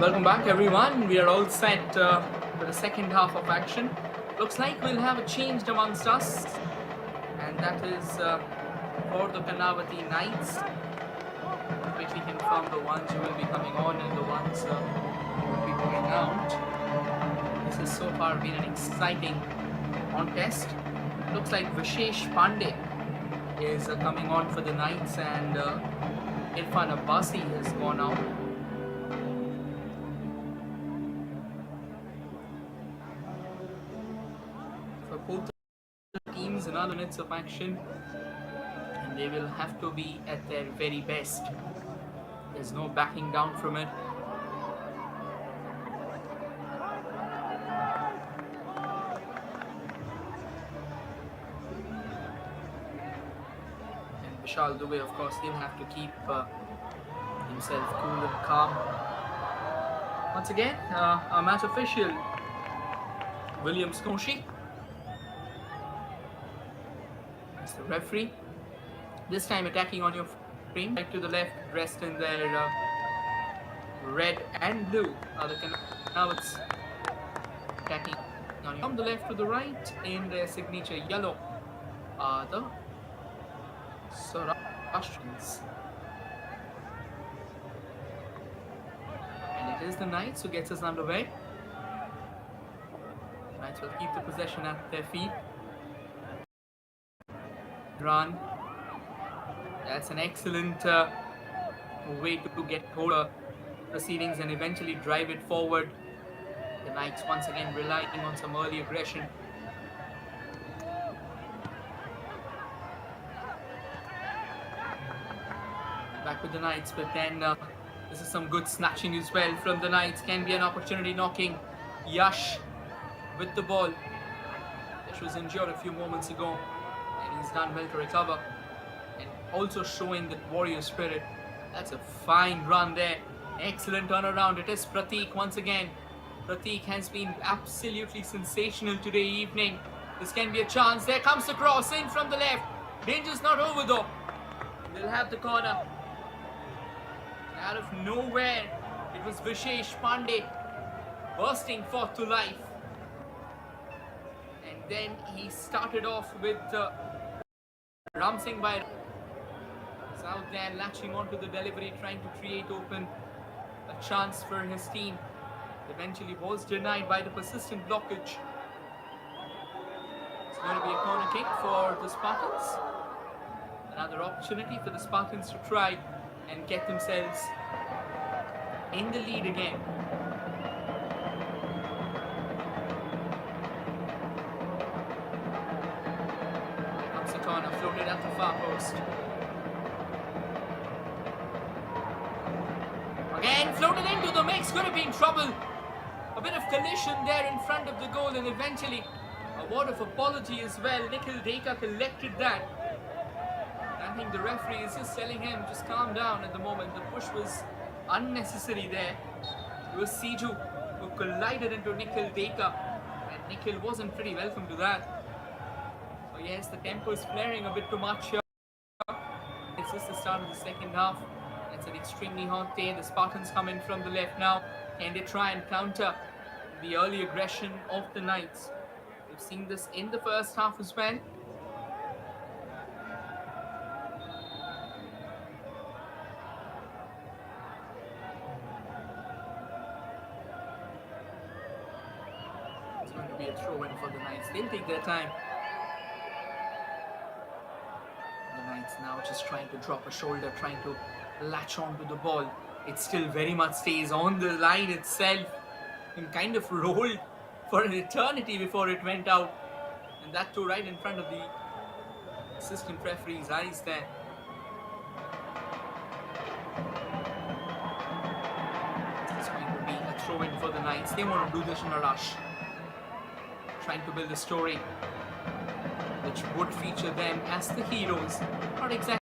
Welcome back, everyone. We are all set for the second half of action. Looks like we'll have a change amongst us, and that is for the Karnavati Knights. Quickly confirm the ones who will be coming on and the ones who will be going out. This has so far been an exciting contest. Looks like Vishesh Pandey is coming on for the Knights, and Irfan Abbasi has gone out. For both teams, another minutes of action, and they will have to be at their very best. There's no backing down from it. And Vishal Dubey, of course, he'll have to keep himself cool and calm. Once again, our match official, William Skoshi, is the referee. This time attacking on your screen, back to the left, dressed in their red and blue. Now it's attacking on you. From the left to the right, in their signature yellow, are the Saurashtrans. And it is the Knights who gets us underway. Knights will keep the possession at their feet. Run. That's an excellent way to get hold of proceedings and eventually drive it forward. The Knights once again relying on some early aggression. Back with the Knights, but then this is some good snatching as well from the Knights. Can be an opportunity, knocking Yash with the ball. Yash was injured a few moments ago, and he's done well to recover. And also showing that warrior spirit. That's a fine run there. Excellent turnaround. It is Prateek once again. Prateek has been absolutely sensational today evening. This can be a chance. There comes the cross in from the left. Danger's not over though. They'll have the corner. Out of nowhere, it was Vishesh Pandey bursting forth to life. And then he started off with Ram Singh Bhai. He's out there latching onto the delivery, trying to create open a chance for his team. Eventually was denied by the persistent blockage. It's going to be a corner kick for the Spartans. Another opportunity for the Spartans to try and get themselves in the lead again. Comes the corner, floated at the far post. Again, floated into the mix, could have been trouble. A bit of collision there in front of the goal, and eventually a word of apology as well. Nikhil Deka collected that. I think the referee is just telling him, just calm down at the moment. The push was unnecessary there. It was Siju who collided into Nikhil Deka, and Nikhil wasn't pretty welcome to that. So yes, the tempo is flaring a bit too much here. It's just the start of the second half. It's an extremely hot day. The Spartans come in from the left now, and they try and counter the early aggression of the Knights. We've seen this in the first half as well. It's going to be a throw-in for the Knights. They'll take their time. The Knights now just trying to drop a shoulder, trying to latch onto the ball. It still very much stays on the line itself and kind of rolled for an eternity before it went out, and that too right in front of the assistant referee's eyes there. It's going to be a throw-in for the Knights. They want to do this in a rush, trying to build a story which would feature them as the heroes. Not exactly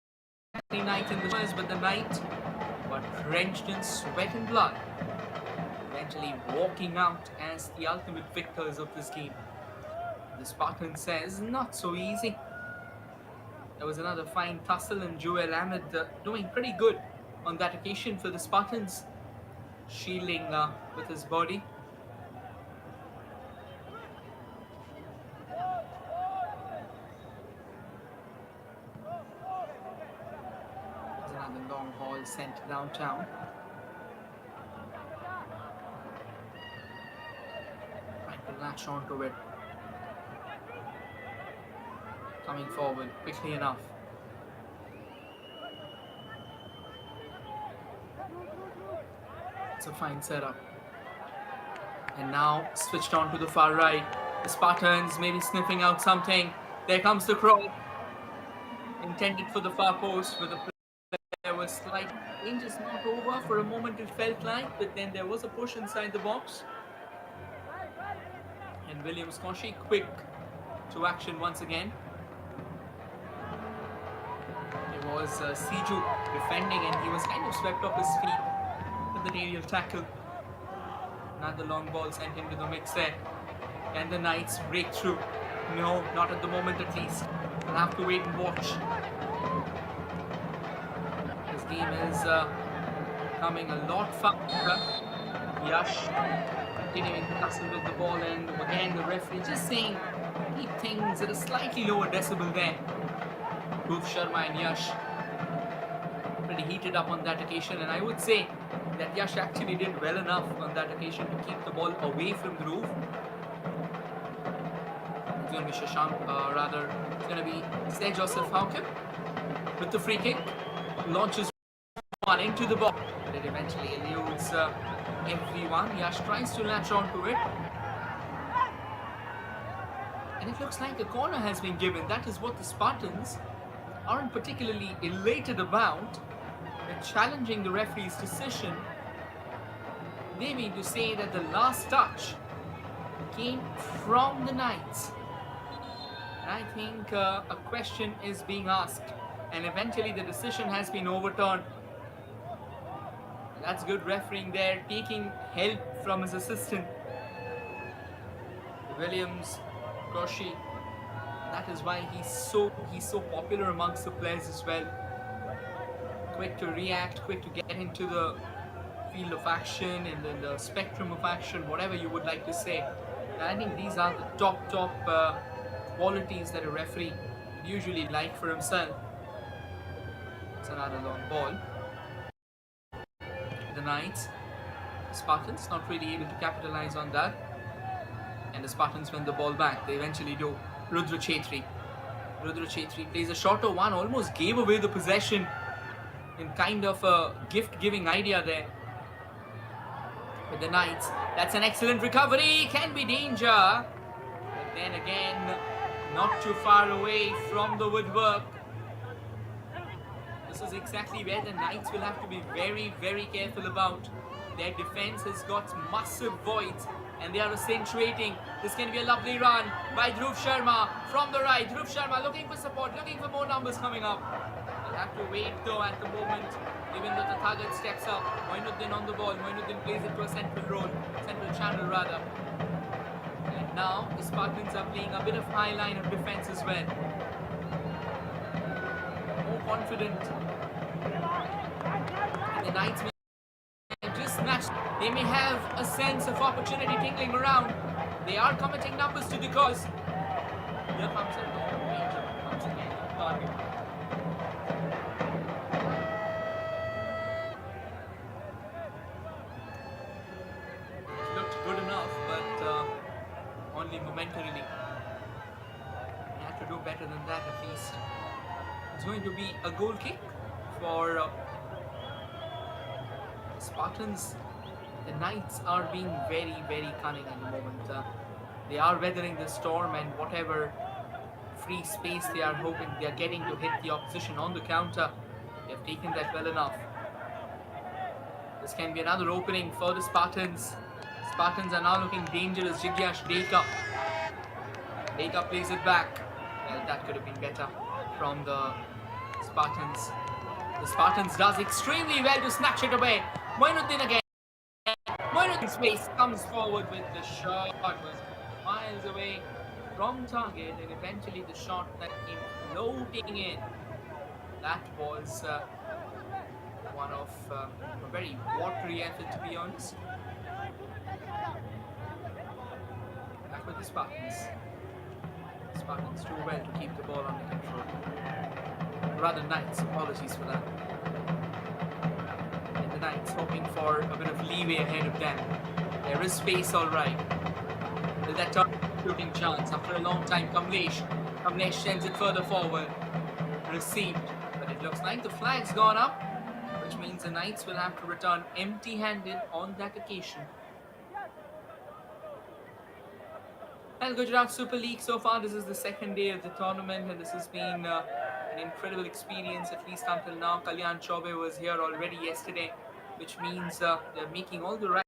Knight in the first, but the Knight were drenched in sweat and blood, eventually walking out as the ultimate victors of this game. The Spartan says, not so easy. There was another fine tussle, and Joel Ahmed doing pretty good on that occasion for the Spartans. shielding with his body. There's another long ball sent downtown. Trying to latch onto it. Coming forward quickly enough. It's a fine setup. And now switched on to the far right. The Spartans maybe sniffing out something. There comes the cross. Intended for the far post, but the player was slight. Range is not over for a moment, it felt like, but then there was a push inside the box. And Williams Koshi quick to action once again. It was Siju defending, and he was kind of swept off his feet with the aerial tackle. Another long ball sent into the mix there. Can the Knights break through? No, not at the moment at least. We'll have to wait and watch. This game is coming a lot faster. Yash continuing to tussle with the ball, and again the referee just saying keep things at a slightly lower decibel there. Dhruv Sharma and Yash pretty heated up on that occasion, and I would say that Yash actually did well enough on that occasion to keep the ball away from Dhruv. It's going to be Shashank, it's going to be Sir Joseph Hauke with the free kick. Launches one into the ball, but it eventually eludes everyone. Yash tries to latch onto it. And it looks like a corner has been given. That is what the Spartans aren't particularly elated about. They're challenging the referee's decision. They mean to say that the last touch came from the Knights. And I think a question is being asked, and eventually the decision has been overturned. That's good refereeing there, taking help from his assistant. Williams, Koshi. That is why he's so popular amongst the players as well. Quick to react, quick to get into the field of action and then the spectrum of action, whatever you would like to say. And I think these are the top qualities that a referee would usually like for himself. It's another long ball. The Knights, Spartans not really able to capitalize on that. And the Spartans win the ball back. They eventually do. Rudra Chetri plays a shorter one, almost gave away the possession in kind of a gift-giving idea there. With the Knights, that's an excellent recovery, can be danger. But then again, not too far away from the woodwork. This is exactly where the Knights will have to be very, very careful about. Their defense has got massive voids, and they are accentuating. This can be a lovely run by Dhruv Sharma from the right. Dhruv Sharma looking for support, looking for more numbers coming up. They'll have to wait though at the moment, even though the target steps up. Moinuddin on the ball. Moinuddin plays it to a central channel rather. And now the Spartans are playing a bit of high line of defense as well. More confident. And the Knights may just snatch. They may have a sense of opportunity tingling around. They are committing numbers to the cause. Here comes a long range once again on target. It looked good enough, but only momentarily. They have to do better than that at least. It's going to be a goal kick for Spartans. The Knights are being very, very cunning at the moment. They are weathering the storm, and whatever free space they are hoping they are getting to hit the opposition on the counter, they have taken that well enough. This can be another opening for the Spartans. Spartans are now looking dangerous. Jigyash Deka. Deka plays it back. Well, that could have been better from the Spartans. The Spartans does extremely well to snatch it away. Moinuddin again. Moinuddin's face comes forward with the shot. Was miles away from target, and eventually the shot that came floating in. That was one of a very watery effort, to be honest. Back with the Spartans. Spartans do well to keep the ball under control. Rather Knights, apologies for that. And the Knights hoping for a bit of leeway ahead of them. There is space, alright. Will that turn shooting chance after a long time? Kamlesh sends it further forward. Received. But it looks like the flag's gone up, which means the Knights will have to return empty-handed on that occasion. And Gujarat Super League, so far this is the second day of the tournament, and this has been an incredible experience, at least until now. Kalyan Chaube was here already yesterday, which means they're making all the right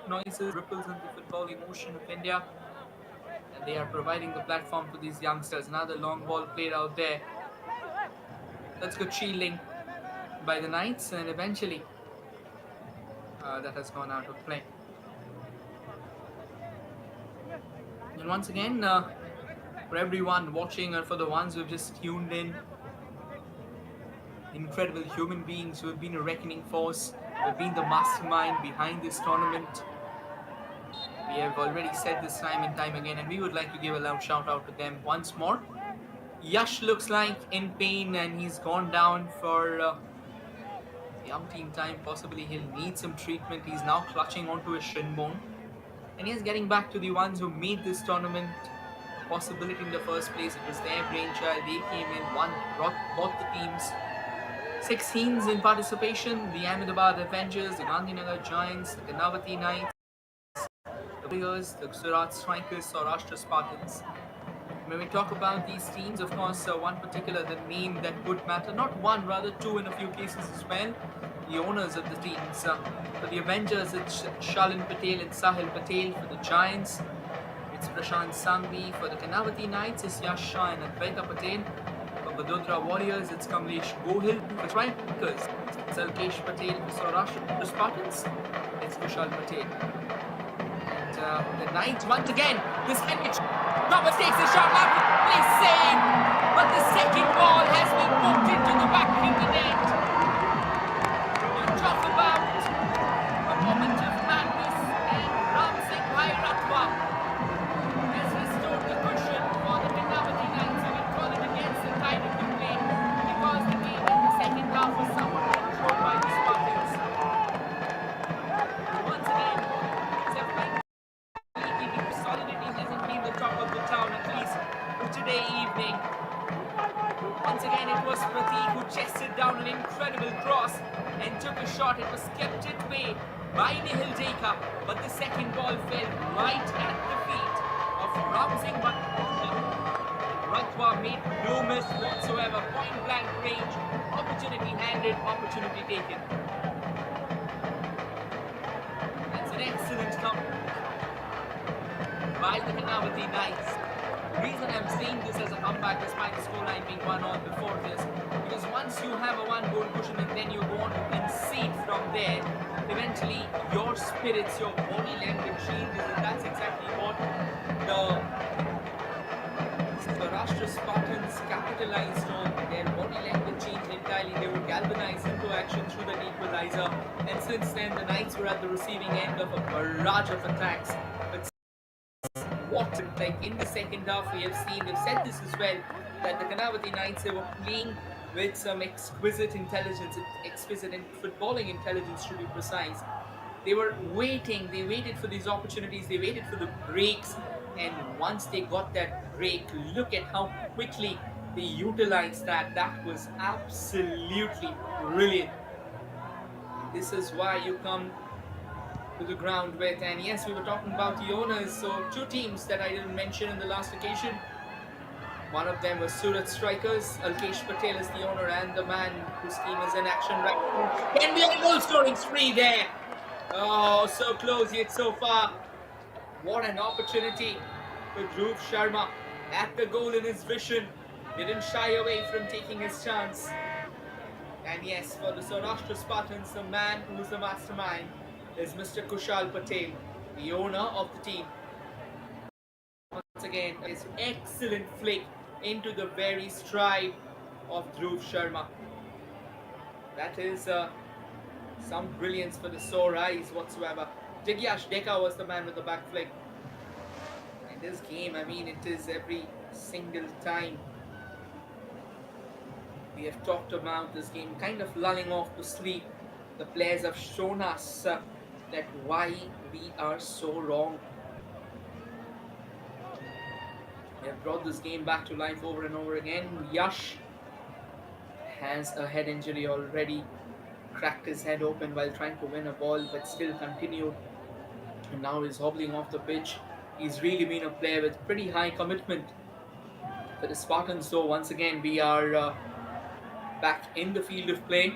noises, ripples in the football emotion of India, and they are providing the platform for these youngsters. Another long ball played out there. That's good shielding by the Knights, and eventually that has gone out of play. And once again, for everyone watching and for the ones who have just tuned in, incredible human beings who have been a reckoning force, who have been the mastermind behind this tournament. We have already said this time and time again, and we would like to give a loud shout out to them once more. Yash looks like in pain, and he's gone down for the umpteenth time. Possibly he'll need some treatment. He's now clutching onto his shin bone. And he's getting back to the ones who made this tournament a possibility in the first place. It was their brainchild. They came in, brought the teams. 6 teams in participation: the Ahmedabad Avengers, the Gandhinagar Giants, the Karnavati Knights, the Warriors, the Gujarat Strikers, Saurashtra Spartans. When we talk about these teams, of course, one particular the name that would matter, not one, rather two in a few cases as well. The owners of the teams. For the Avengers, it's Shalin Patel and Sahil Patel. For the Giants, it's Prashant Sangvi. For the Karnavati Knights, it's Yash Shah and Advaita Patel. For Vadodara Warriors, it's Kamlesh Gohil. For Strikers, it's Alkesh Patel. For Saurashtra Spartans, it's Kushal Patel. And the Knights, once again, this can be... Thomas takes a shot, lovely save, but the second ball has been poked into the back of the net. Talk about a moment of madness, and Ram Singh Bhairatwa has restored the cushion for the Karnavati Knights, and we call it against the tide of the play, because the game in the second half was somewhat controlled by the Spartans. Once again, keeping solidity hasn't been the talk of the town, at least for today evening. Once again, it was Pratik who chested down an incredible cross and took a shot. It was kept at bay by Nihil Deka, but the second ball fell right at the feet of Ram Singh Bhairatwa. Ratwa made no miss whatsoever. Point blank range, opportunity handed, opportunity taken. That's an excellent comeback by the Karnavati Knights. The reason I'm saying this as a comeback despite the scoreline being 1-all before this, because once you have a 1-goal cushion and then you go on to concede from there, eventually your spirits, your body language changes, and that's exactly what the Saurashtra Spartans capitalized on. Their body language changed entirely. They would galvanize into action through the equalizer, and since then the Knights were at the receiving end of a barrage of attacks. But what, like in the second half, we have seen, we've said this as well, that the Karnavati Knights, they were playing with some exquisite intelligence, exquisite footballing intelligence to be precise. They were waiting, they waited for these opportunities, they waited for the breaks, and once they got that break, look at how quickly they utilized that. That was absolutely brilliant. This is why you come to the ground with, and yes, we were talking about the owners, so 2 teams that I didn't mention in the last occasion. One of them was Surat Strikers. Alkesh Patel is the owner and the man whose team is in action right now. Can be a goal scoring spree there. Oh, so close yet so far. What an opportunity for Dhruv Sharma at the goal in his vision. Didn't shy away from taking his chance. And yes, for the Saurashtra Spartans, the man who is the mastermind is Mr. Kushal Patel, the owner of the team. Once again, his excellent flick into the very stride of Dhruv Sharma. That is some brilliance for the sore eyes whatsoever. Jigyash Deka was the man with the back flick. In this game, I mean, it is every single time we have talked about this game kind of lulling off to sleep. The players have shown us that why we are so wrong. They have brought this game back to life over and over again. Yash has a head injury already, cracked his head open while trying to win a ball, but still continued. And now he's hobbling off the pitch. He's really been a player with pretty high commitment. For the Spartans, though, once again, we are back in the field of play.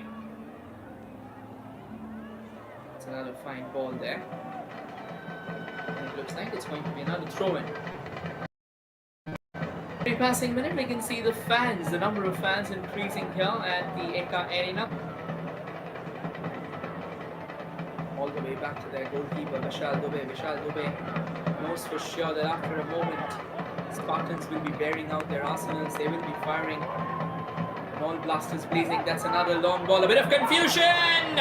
It's another fine ball there. And it looks like it's going to be another throw-in. Every passing minute, we can see the fans, the number of fans increasing here at the Eka Arena. All the way back to their goalkeeper, Vishal Dubey. Vishal Dubey knows for sure that after a moment, Spartans will be bearing out their arsenals. They will be firing. All blasters blazing. That's another long ball. A bit of confusion!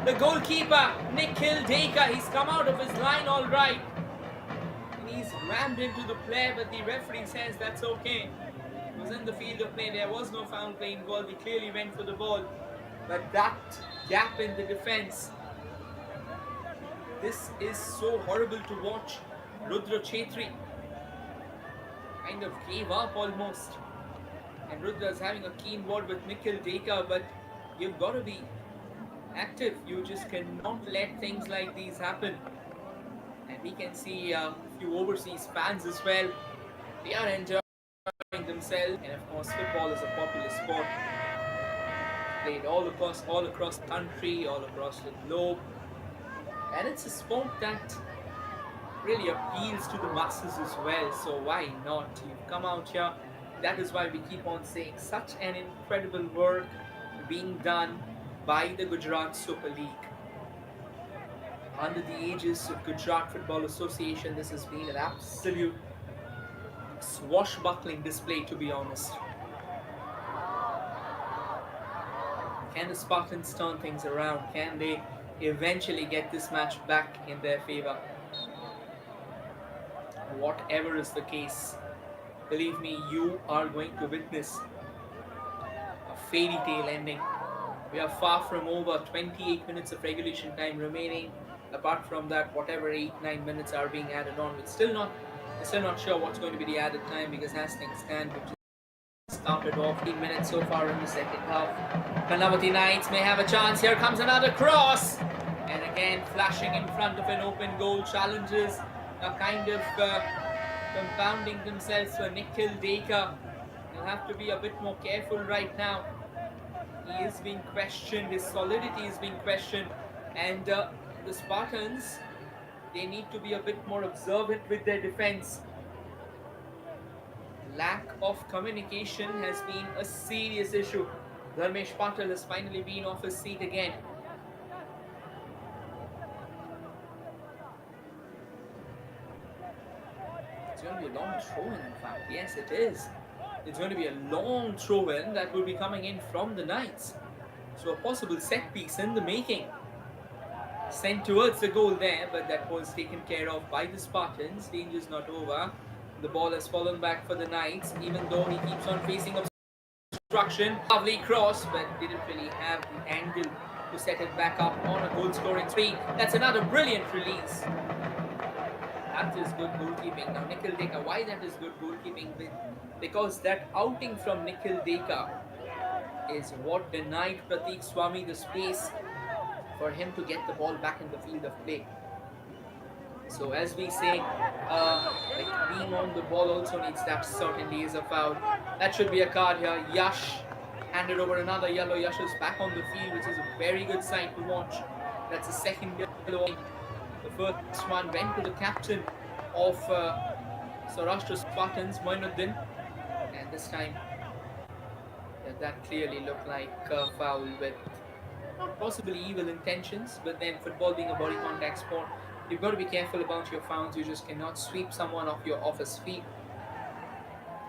The goalkeeper, Nikhil Deka, he's come out of his line all right. And he's rammed into the player, but the referee says that's okay. He was in the field of play. There was no foul play involved. He clearly went for the ball. But that gap in the defense, this is so horrible to watch. Rudra Chetri kind of gave up almost. And Rudra is having a keen word with Nikhil Deka, but you've got to be active. You just cannot let things like these happen. And we can see a few overseas fans as well. They are enjoying themselves. And of course, football is a popular sport. Played all across the country, all across the globe. And it's a sport that really appeals to the masses as well. So why not? You've come out here. That is why we keep on saying such an incredible work being done by the Gujarat Super League. Under the aegis of Gujarat Football Association, this has been an absolute swashbuckling display, to be honest. Can the Spartans turn things around? Can they eventually get this match back in their favor? Whatever is the case, believe me, you are going to witness a fairy tale ending. We are far from over. 28 minutes of regulation time remaining. Apart from that, whatever 8-9 minutes are being added on, we're still not sure what's going to be the added time, because as things stand, we've just started off 15 minutes so far in the second half. Karnavati Knights may have a chance. Here comes another cross, and again flashing in front of an open goal. Challenges are kind of compounding themselves for Nikhil Deka. He'll have to be a bit more careful right now. He is being questioned, his solidity is being questioned, and the Spartans, they need to be a bit more observant with their defense. Lack of communication has been a serious issue. Dharmesh Patel has finally been off his seat again. It's going to be a long throw-in, in fact. Yes, it is. It's going to be a long throw-in that will be coming in from the Knights. So a possible set piece in the making. Sent towards the goal there, but that was taken care of by the Spartans. Danger's not over. The ball has fallen back for the Knights, even though he keeps on facing obstruction. Lovely cross, but didn't really have the angle to set it back up on a goal-scoring spree. That's another brilliant release. That is good goalkeeping. Now Nikhil Deka, why that is good goalkeeping? Because that outing from Nikhil Deka is what denied Prateek Swami the space for him to get the ball back in the field of play. So as we say, like being on the ball also needs that. Certainly is a foul. That should be a card here. Yash handed over another yellow. Yash is back on the field, which is a very good sign to watch. That's the second yellow. The first one went to the captain of Saurashtra Spartans, Moinuddin, and this time that clearly looked like a foul with not possibly evil intentions, but then football being a body contact sport, you've got to be careful about your fouls. You just cannot sweep someone off his feet.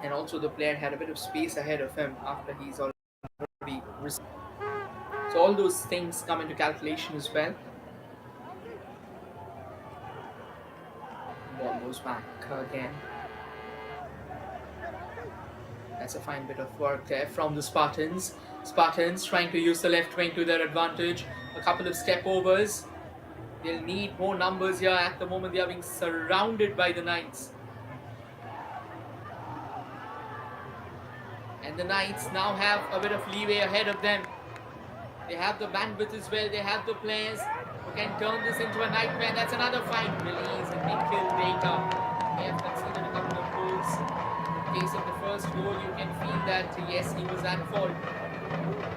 And also the player had a bit of space ahead of him after he's already received. So all those things come into calculation as well. Ball goes back again. That's a fine bit of work there from the Spartans. Spartans trying to use the left wing to their advantage. A couple of step overs. They'll need more numbers here. At the moment, they are being surrounded by the Knights. And the Knights now have a bit of leeway ahead of them. They have the bandwidth as well. They have the players who can turn this into a nightmare. That's another fine release. And they kill Data. They have conceded a couple of goals. In the case of the first goal, you can feel that, yes, he was at fault.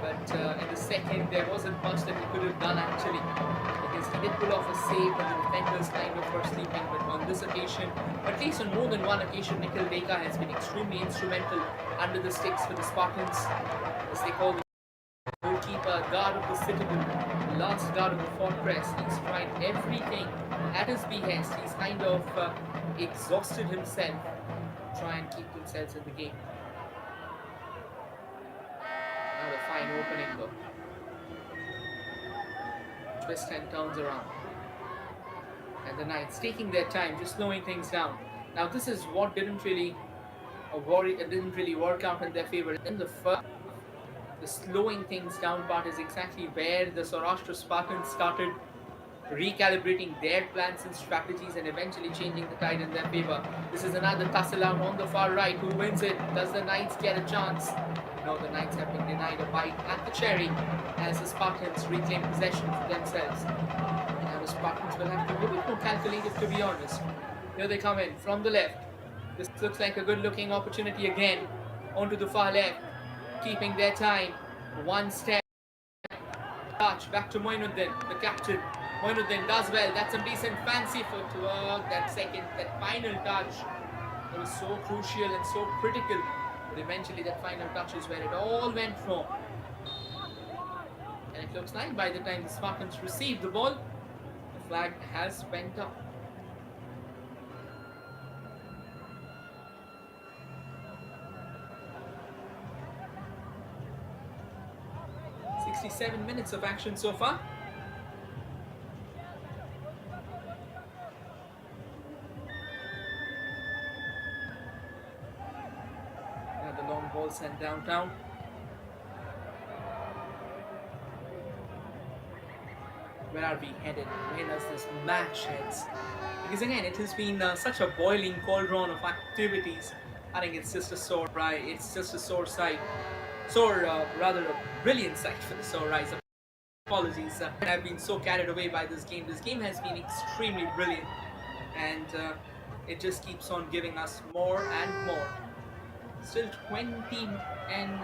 But in the second, there wasn't much that he could have done actually. Because he did pull off a save, but the defenders kind of were sleeping. But on this occasion, at least on more than one occasion, Nikhil Deka has been extremely instrumental under the sticks for the Spartans, as they call the goalkeeper, guard of the citadel, the last guard of the fortress. He's tried everything at his behest. He's kind of exhausted himself to try and keep themselves in the game. Another fine opening though. Twist and turns around. And the Knights taking their time, just slowing things down. Now this is what didn't really work out in their favor. In the first, the slowing things down part is exactly where the Saurashtra Spartans started recalibrating their plans and strategies and eventually changing the tide in their favor. This is another tussle out on the far right. Who wins it? Does the Knights get a chance? No, the Knights have been denied a bite at the cherry as the Spartans reclaim possession for themselves. Now the Spartans will have to be a bit more calculated, to be honest. Here they come in from the left. This looks like a good looking opportunity again. Onto the far left, keeping their time. One step touch back to Moinuddin, the captain. Moinuddin does well. That's some decent fancy footwork. That final touch, it was so crucial and so critical. But eventually that final touch is where it all went wrong. And it looks like by the time the Spartans received the ball, the flag has went up. "67 minutes of action so far. Now the long ball sent downtown. Where are we headed? Where does this match head? Because again, it has been such a boiling cauldron of activities. I think it's just a sore ride. It's just a sore sight. Rather a brilliant sight for the sore eyes. Apologies, I've been so carried away by this game. This game has been extremely brilliant, and it just keeps on giving us more and more. Still 20 and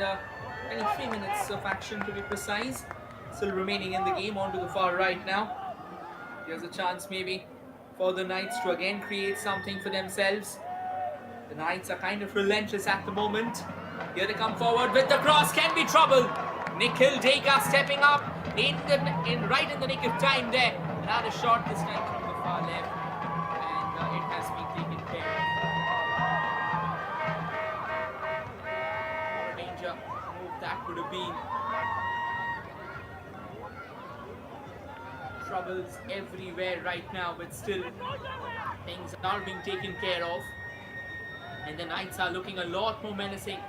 23 minutes of action to be precise. Still remaining in the game. Onto the far right now. Here's a chance maybe for the Knights to again create something for themselves. The Knights are kind of relentless at the moment. Here they come forward with the cross. Can be trouble. Nikhil Deka stepping up right in the nick of time there. Another shot this time from the far left, and it has been taken care of. What a danger move that could have been. Troubles everywhere right now, but still things are being taken care of, and the Knights are looking a lot more menacing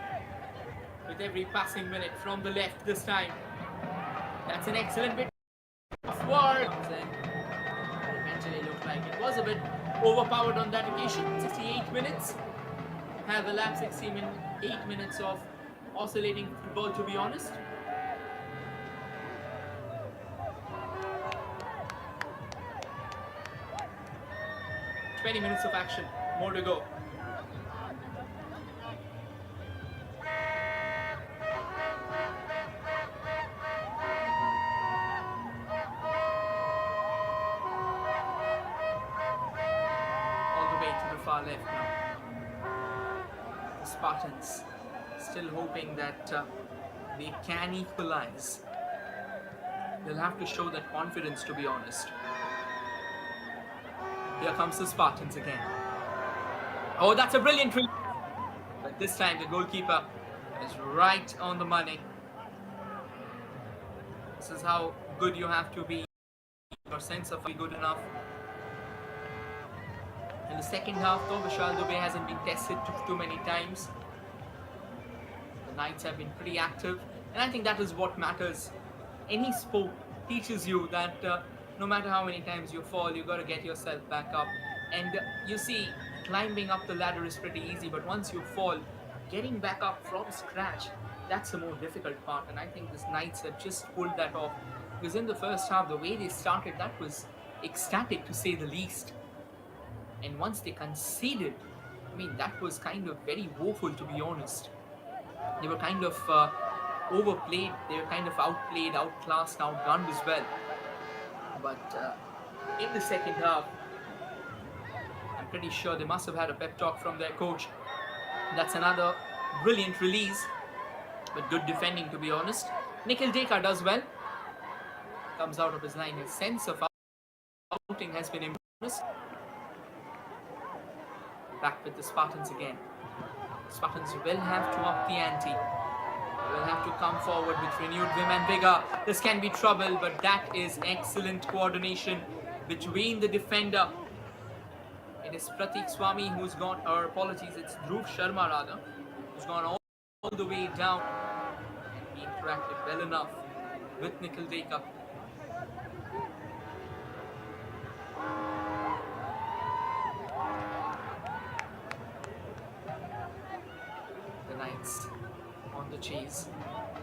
with every passing minute from the left this time. That's an excellent bit of work. And eventually looked like it was a bit overpowered on that occasion. 68 minutes have elapsed. 8 minutes of oscillating football, to be honest. "20 minutes of action, more to go." Far left now. The Spartans still hoping that they can equalize. They'll have to show that confidence, to be honest. Here comes the Spartans again. Oh, that's a brilliant release. But this time the goalkeeper is right on the money. This is how good you have to be, your sense of good enough. In the second half, though, Vishal Dubey hasn't been tested too many times. The Knights have been pretty active, and I think that is what matters. Any sport teaches you that no matter how many times you fall, you got to get yourself back up. And you see, climbing up the ladder is pretty easy, but once you fall, getting back up from scratch, that's the more difficult part. And I think this Knights have just pulled that off. Because in the first half, the way they started, that was ecstatic to say the least. And once they conceded, I mean, that was kind of very woeful, to be honest. They were kind of overplayed, they were kind of outplayed, outclassed, outgunned as well. But in the second half, I'm pretty sure they must have had a pep talk from their coach. That's another brilliant release, but good defending, to be honest. Nikhil Deka does well. Comes out of his line. His sense of outing has been improved. Back with the Spartans again. Spartans will have to up the ante. They will have to come forward with renewed vim and vigor. This can be trouble, but that is excellent coordination between the defender. It is Pratik Swami who's gone, or apologies, it's Dhruv Sharma rather, who's gone all the way down. And he interacted well enough with Nikhil Deka. The Knights on the chase.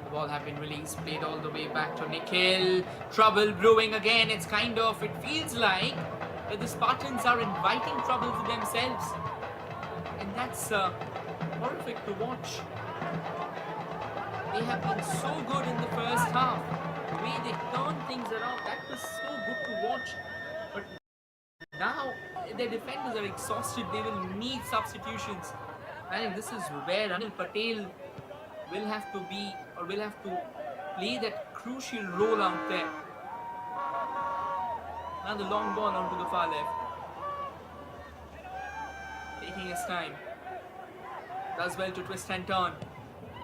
The ball have been released, played all the way back to Nikhil. Trouble brewing again. It feels like that the Spartans are inviting trouble to themselves. And that's horrific to watch. They have been so good in the first half. The way they turned things around, that was so good to watch. But now their defenders are exhausted. They will need substitutions. I think this is where Anil Patel will have to play that crucial role out there. Now the long ball onto the far left. Taking his time. Does well to twist and turn.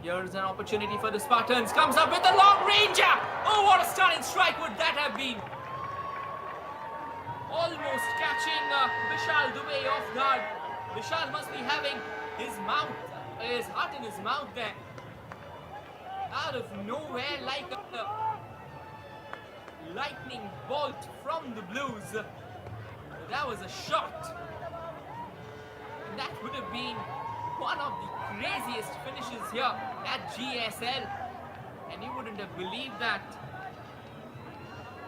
Here's an opportunity for the Spartans. Comes up with a long ranger. Oh, what a stunning strike would that have been. Almost catching Vishal Dubey off guard. Vishal must be having his heart in his mouth there. Out of nowhere, like a lightning bolt from the Blues. That was a shot. And that would have been one of the craziest finishes here at GSL. And you wouldn't have believed that.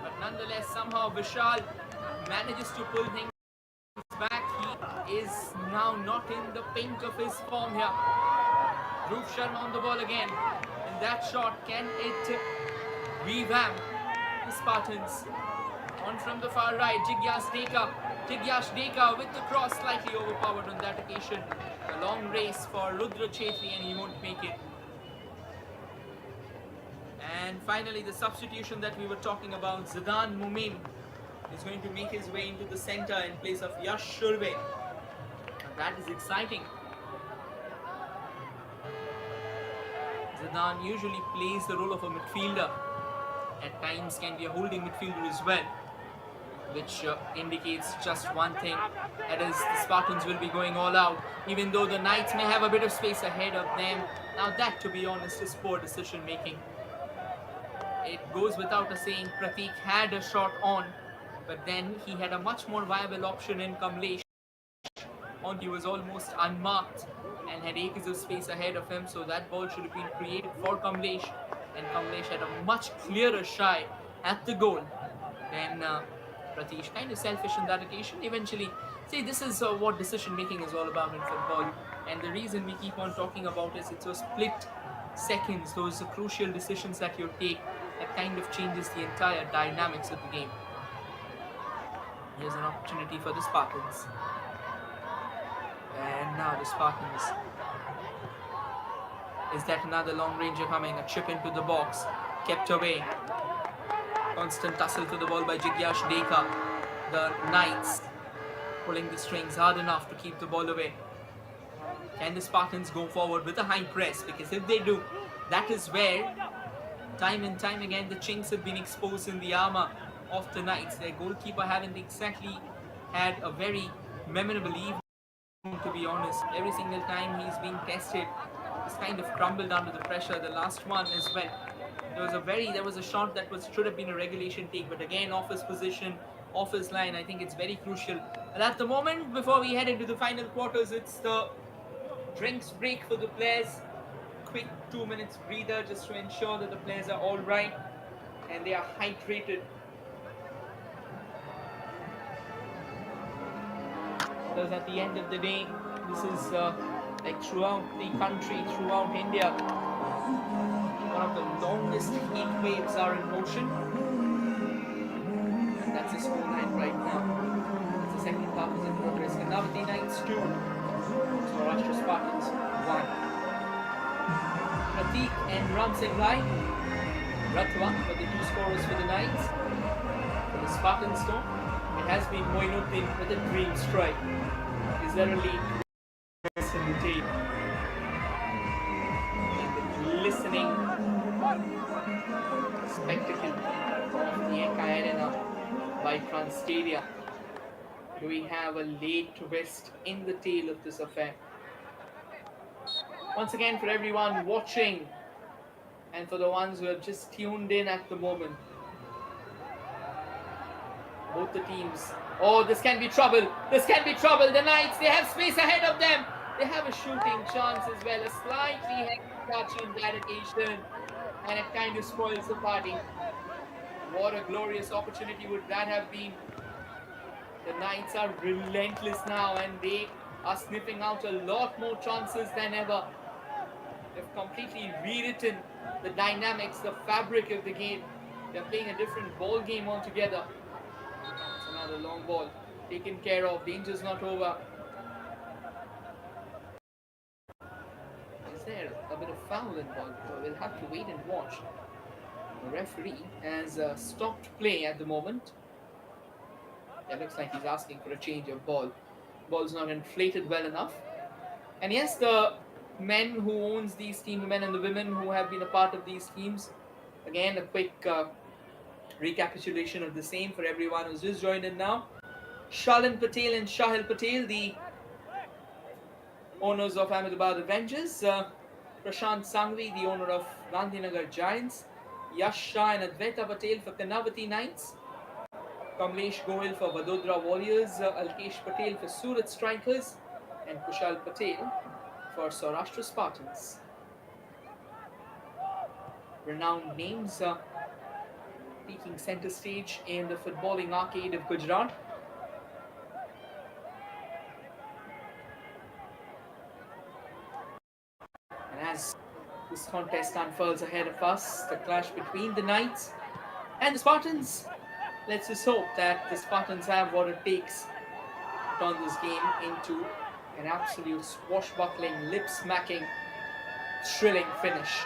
But nonetheless, somehow Vishal manages to pull things back. He is now not in the pink of his form here. Dhruv Sharma on the ball again. And that shot, can it revamp the Spartans? On from the far right, Jigyash Deka with the cross, slightly overpowered on that occasion. A long race for Rudra Chetri and he won't make it. And finally, the substitution that we were talking about, Zidan Mumin is going to make his way into the center in place of Yash Shurve. That is exciting. Zidan usually plays the role of a midfielder. At times can be a holding midfielder as well, which indicates just one thing, that is the Spartans will be going all out, even though the Knights may have a bit of space ahead of them. Now that, to be honest, is poor decision making. It goes without a saying, Pratik had a shot on, but then he had a much more viable option in Kamlesh. He was almost unmarked and had acres of space ahead of him, so that ball should have been created for Kamlesh, and Kamlesh had a much clearer shy at the goal than Pratish. Kind of selfish on that occasion. Eventually, see, this is what decision making is all about in football, and the reason we keep on talking about is it's those split seconds, those crucial decisions that you take that kind of changes the entire dynamics of the game. Here's an opportunity for the Spartans. And now the Spartans. Is that another long ranger coming? A chip into the box. Kept away. Constant tussle to the ball by Jigyash Deka. The Knights pulling the strings hard enough to keep the ball away. Can the Spartans go forward with a high press? Because if they do, that is where Time and time again, the chinks have been exposed in the armor of the Knights. Their goalkeeper haven't exactly had a very memorable evening, to be honest. Every single time he's been tested, he's kind of crumbled under the pressure. The last one as well. There was a shot that should have been a regulation take, but again off his position, off his line. I think it's very crucial. And at the moment, before we head into the final quarters, it's the drinks break for the players. Quick 2 minutes breather just to ensure that the players are all right and they are hydrated. Because at the end of the day, this is like throughout the country, throughout India, one of the longest heat waves are in motion. And that's the scoreline right now. That's the second half is in progress. Karnavati Knights 2, Saurashtra Spartans 1. Pratik and Ram Singh Rai, Ratwa for the two scorers for the Knights. For the Spartans though, it has been Moinuddin with a dream strike. Is there a lead in the team? And the glistening spectacle of the Enkai Arena by Transstadia. Do we have a late twist in the tail of this affair? Once again, for everyone watching and for the ones who have just tuned in at the moment, both the teams. Oh, this can be trouble. This can be trouble. The Knights, they have space ahead of them. They have a shooting chance as well. A slightly heavy touch in that occasion, and it kind of spoils the party. What a glorious opportunity would that have been. The Knights are relentless now, and they are sniffing out a lot more chances than ever. They've completely rewritten the dynamics, the fabric of the game. They're playing a different ball game altogether. It's another long ball taken care of. Danger's not over. Is there a bit of foul involved? We'll have to wait and watch. The referee has stopped play at the moment. It looks like he's asking for a change of ball. Ball's not inflated well enough. And yes, the men who owns these teams, the men and the women who have been a part of these teams, again a quick recapitulation of the same for everyone who's just joined in now. Shalin Patel and Shahil Patel, the owners of Ahmedabad Avengers. Prashant Sangvi, the owner of Gandhinagar Giants. Yash Shah and Advaita Patel for Karnavati Knights. Kamlesh Goyal for Vadodara Warriors. Alkesh Patel for Surat Strikers. And Kushal Patel for Saurashtra Spartans. Renowned names taking center stage in the footballing arcade of Gujarat. And as this contest unfurls ahead of us, the clash between the Knights and the Spartans, let's just hope that the Spartans have what it takes to turn this game into an absolute swashbuckling, lip-smacking, thrilling finish.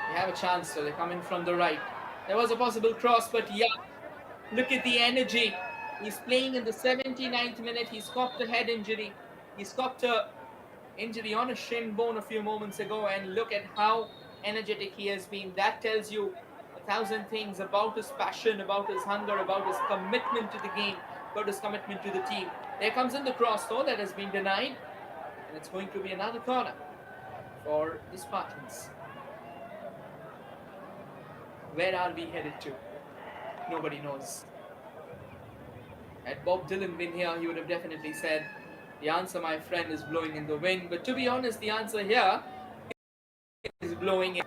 They have a chance, so they're coming from the right. There was a possible cross, but yeah, look at the energy. He's playing in the 79th minute. He's copped a head injury. He's copped a injury on a shin bone a few moments ago, and look at how energetic he has been. That tells you 1,000 things about his passion, about his hunger, about his commitment to the game, about his commitment to the team. There comes in the cross though, that has been denied, and it's going to be another corner for the Spartans. Where are we headed to? Nobody knows. Had Bob Dylan been here, he would have definitely said, the answer, my friend, is blowing in the wind. But to be honest, the answer here is blowing in.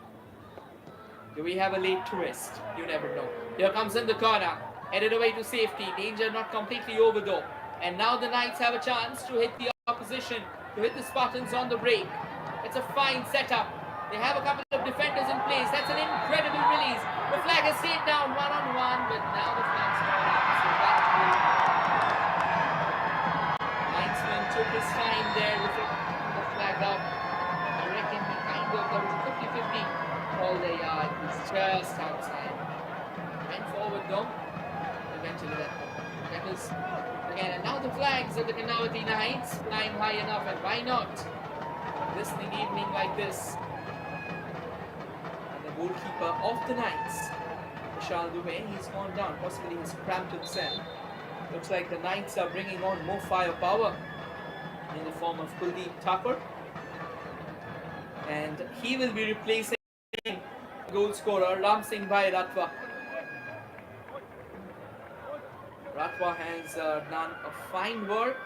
Do we have a late twist? You never know. Here comes in the corner, headed away to safety. Danger not completely over though. And now the Knights have a chance to hit the opposition, to hit the Spartans on the break. It's a fine setup. They have a couple of defenders in place. That's an incredible release. The flag has stayed down one-on-one, but now the flag's gone up. So that's good. Linesman took his time there with the flag up. I reckon he kind of, there was a 50-50 call there. Yeah, it was just outside. Went forward though. Eventually that was again. And now the flags of the Karnavati Knights flying high enough, and why not? Listening evening like this. goalkeeper of the Knights, Vishal Dubey. He's gone down, possibly he's cramped himself. Looks like the Knights are bringing on more firepower in the form of Kuldeep Thakur. And he will be replacing goal scorer Ram Singh Bhai Ratwa. Ratwa has done a fine work,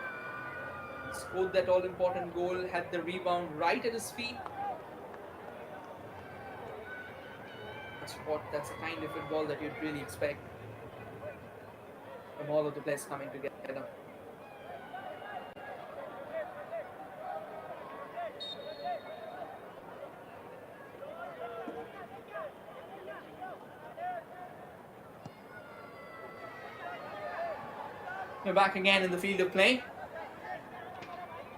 scored that all-important goal, had the rebound right at his feet. That's the kind of football that you'd really expect from all of the players coming together. We're back again in the field of play.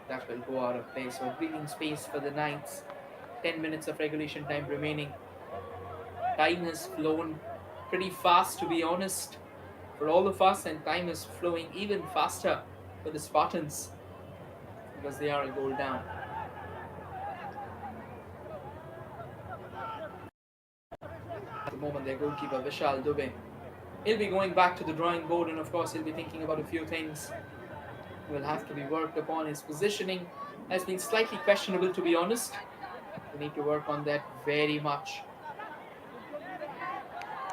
That will go out of play, so breathing space for the Knights. 10 minutes of regulation time remaining. Time has flown pretty fast, to be honest, for all of us, and time is flowing even faster for the Spartans because they are a goal down. At the moment, their goalkeeper Vishal Dubey, he'll be going back to the drawing board, and of course he'll be thinking about a few things. Will have to be worked upon. His positioning has been slightly questionable, to be honest. We need to work on that very much.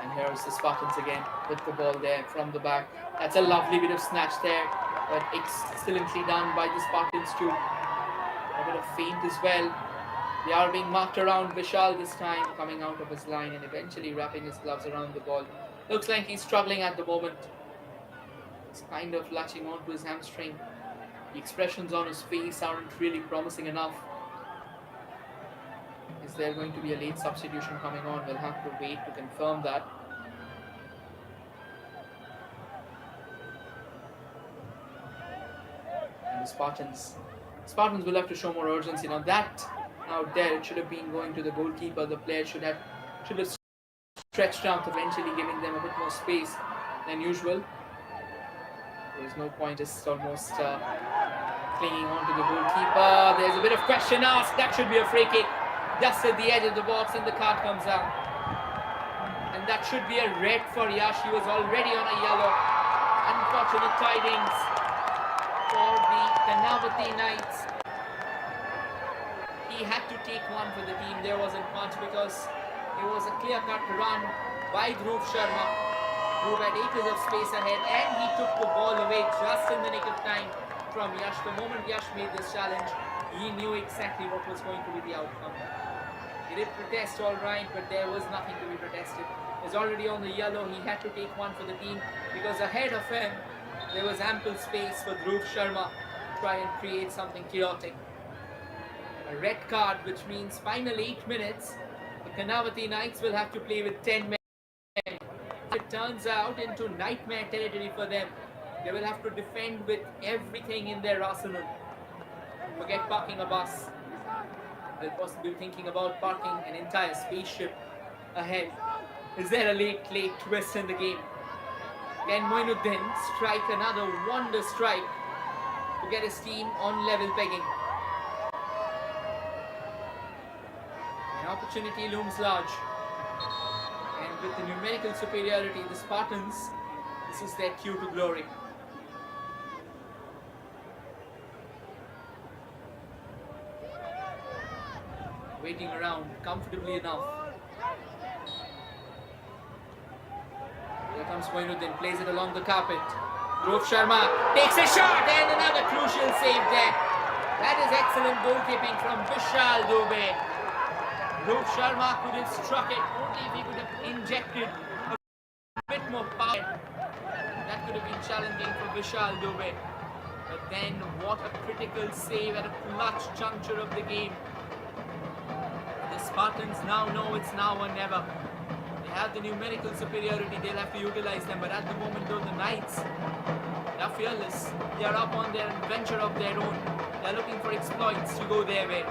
And here's the Spartans again with the ball there from the back. That's a lovely bit of snatch there, but excellently done by the Spartans too. A bit of feint as well. They are being marked around. Vishal this time coming out of his line and eventually wrapping his gloves around the ball. Looks like he's struggling at the moment. He's kind of latching onto his hamstring. The expressions on his face aren't really promising enough. Is there going to be a late substitution coming on? We'll have to wait to confirm that. And the Spartans will have to show more urgency. Now that out there, it should have been going to the goalkeeper. The player should have stretched out, eventually giving them a bit more space than usual. There's no point, just almost clinging on to the goalkeeper. There's a bit of question asked. That should be a free kick. Just at the edge of the box, and the card comes out. And that should be a red for Yash. He was already on a yellow. Unfortunate tidings for the Karnavati Knights. He had to take one for the team. There wasn't much because it was a clear-cut run by Dhruv Sharma, who had acres of space ahead, and he took the ball away just in the nick of time from Yash. The moment Yash made this challenge, he knew exactly what was going to be the outcome. He did protest all right, but there was nothing to be protested. He was already on the yellow. He had to take one for the team because ahead of him, there was ample space for Dhruv Sharma to try and create something chaotic. A red card, which means final 8 minutes. The Karnavati Knights will have to play with 10 men. It turns out into nightmare territory for them. They will have to defend with everything in their arsenal. Forget parking a bus. They'll possibly be thinking about parking an entire spaceship ahead. Is there a late twist in the game? Can Moinuddin strike another wonder strike to get his team on level pegging? An opportunity looms large. And with the numerical superiority, the Spartans, this is their cue to glory. Waiting around comfortably enough. Here comes Moinuddin, plays it along the carpet. Dhruv Sharma takes a shot and another crucial save there. That is excellent goalkeeping from Vishal Dubey. Dhruv Sharma could have struck it only if he could have injected a bit more power. That could have been challenging for Vishal Dubey. But then what a critical save at a clutch juncture of the game. The Spartans now know it's now or never. They have the numerical superiority, they'll have to utilize them. But at the moment though, the Knights, they're fearless. They are up on their adventure of their own. They're looking for exploits to go their way.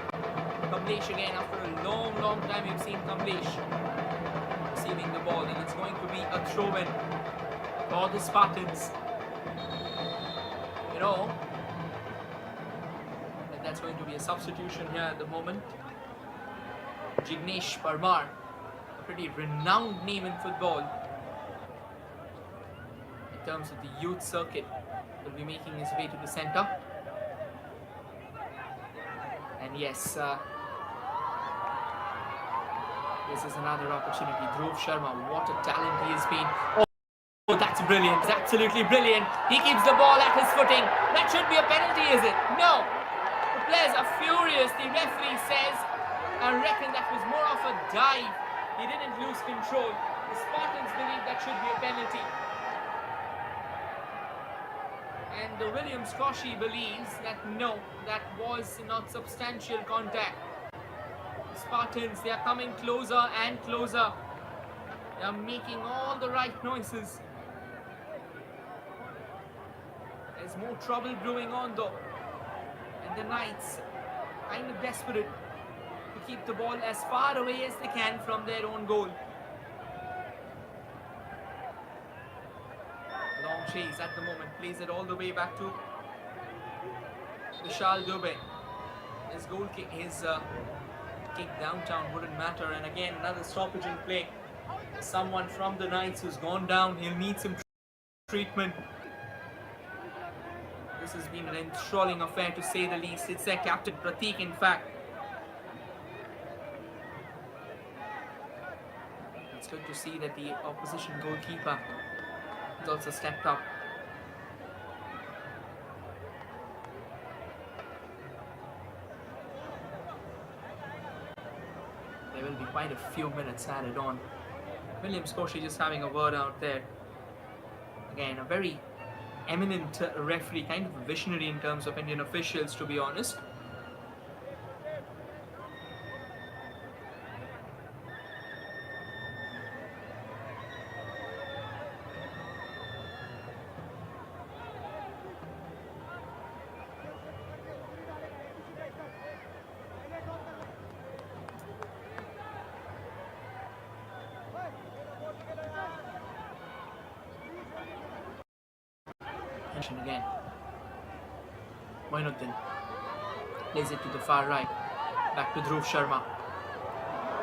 Kamlesh again, after a long time we've seen Kamlesh receiving the ball, and it's going to be a throw-in for the Spartans. You know, and that's going to be a substitution here at the moment. Jignesh Parmar pretty renowned name in football in terms of the youth circuit, will be making his way to the centre. And yes, this is another opportunity. Dhruv Sharma, what a talent he has been. Oh, that's brilliant. It's absolutely brilliant. He keeps the ball at his footing. That should be a penalty, is it? No. The players are furious. The referee says, I reckon that was more of a dive. He didn't lose control. The Spartans believe that should be a penalty. And the Williams Koshi believes that no, that was not substantial contact. The Spartans, they are coming closer and closer. They are making all the right noises. There's more trouble brewing on though. And the Knights, kind of desperate to keep the ball as far away as they can from their own goal. Long chase at the moment, plays it all the way back to Vishal Dubey. His goal kick, his kick downtown wouldn't matter. And again, another stoppage in play. Someone from the Knights who's gone down. He'll need some treatment. This has been an enthralling affair to say the least. It's their captain, Pratik, in fact. It's good to see that the opposition goalkeeper has also stepped up. There will be quite a few minutes added on. Williams Koshi just having a word out there. Again, a very eminent referee, kind of a visionary in terms of Indian officials, to be honest. Again, Moinuddin plays it to the far right, back to Dhruv Sharma.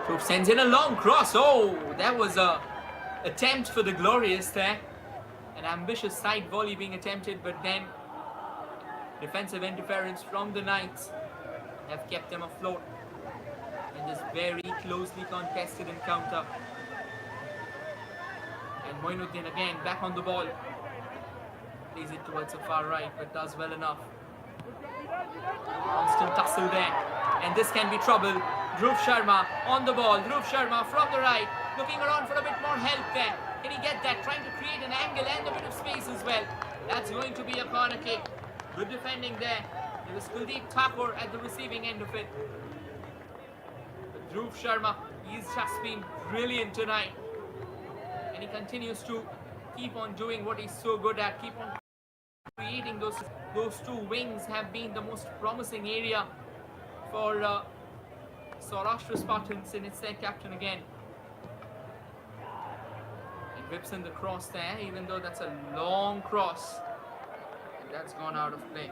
Dhruv sends in a long cross. Oh, that was a attempt for the glorious there. An ambitious side volley being attempted, but then defensive interference from the Knights have kept them afloat in this very closely contested encounter. And Moinuddin again back on the ball. Plays it towards the far right, but does well enough. Constant tussle there. And this can be trouble. Dhruv Sharma on the ball. Dhruv Sharma from the right. Looking around for a bit more help there. Can he get that? Trying to create an angle and a bit of space as well. That's going to be a corner kick. Good defending there. There was Kuldeep Thakur at the receiving end of it. But Dhruv Sharma, he's just been brilliant tonight. And he continues to keep on doing what he's so good at. Keep on creating those two wings have been the most promising area for Saurashtra Spartans, and it's their captain again. He whips in the cross there, even though that's a long cross. And that's gone out of play.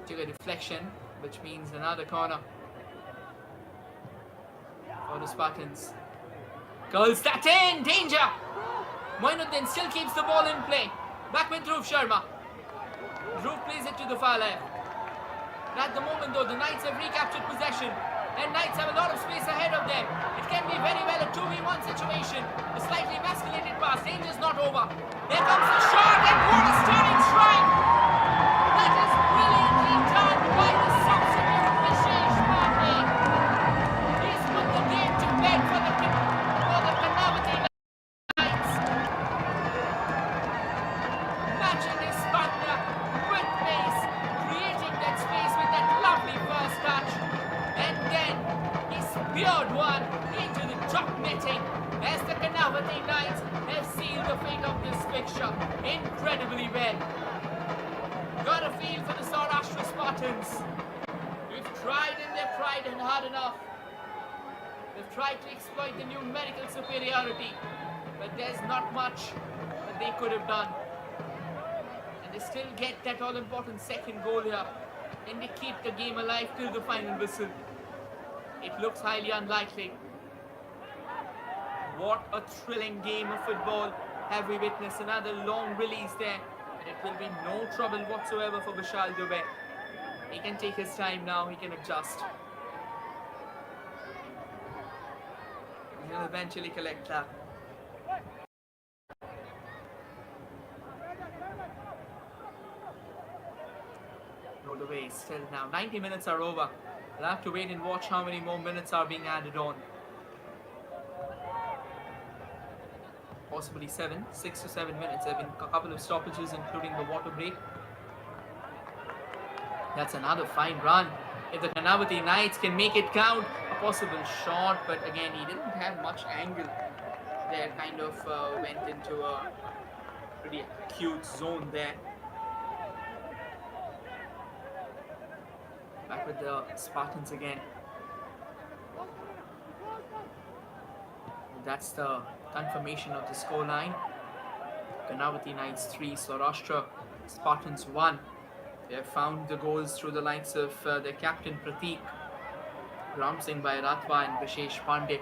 Took a deflection, which means another corner for the Spartans. Curls that in! Danger! Moinuddin still keeps the ball in play. Back with Dhruv Sharma. Dhruv plays it to the far left. At the moment though, the Knights have recaptured possession. And Knights have a lot of space ahead of them. It can be very well a 2v1 situation. A slightly emasculated pass. Danger's not over. There comes the shot, and what a stunning strike! That is brilliantly done by the substitute Vishesh Pandey. He's put the game to bed for the Karnavati Knights. Matching his partner with pace, creating that space with that lovely first touch. And then he speared one into the top netting as the Karnavati Knights have sealed the fate of this fixture incredibly well. Got a feel for the Saurashtra Spartans. We've tried and they've tried and hard enough. They've tried to exploit the numerical superiority, but there's not much that they could have done. And they still get that all-important second goal here. Can they keep the game alive till the final whistle? It looks highly unlikely. What a thrilling game of football have we witnessed. Another long release there. And it will be no trouble whatsoever for Vishal Dubey. He can take his time now. He can adjust. He'll eventually collect that. Rolled away still now. 90 minutes are over. We'll have to wait and watch how many more minutes are being added on. Possibly 6 to 7 minutes. There have been a couple of stoppages, including the water break. That's another fine run. If the Karnavati Knights can make it count, a possible shot, but again, he didn't have much angle there. Kind of went into a pretty acute zone there. Back with the Spartans again. That's the confirmation of the scoreline. Karnavati Knights 3, Saurashtra Spartans 1. They have found the goals through the likes of their captain Prateek, ground sing by Ratwa and Vishesh Pandey.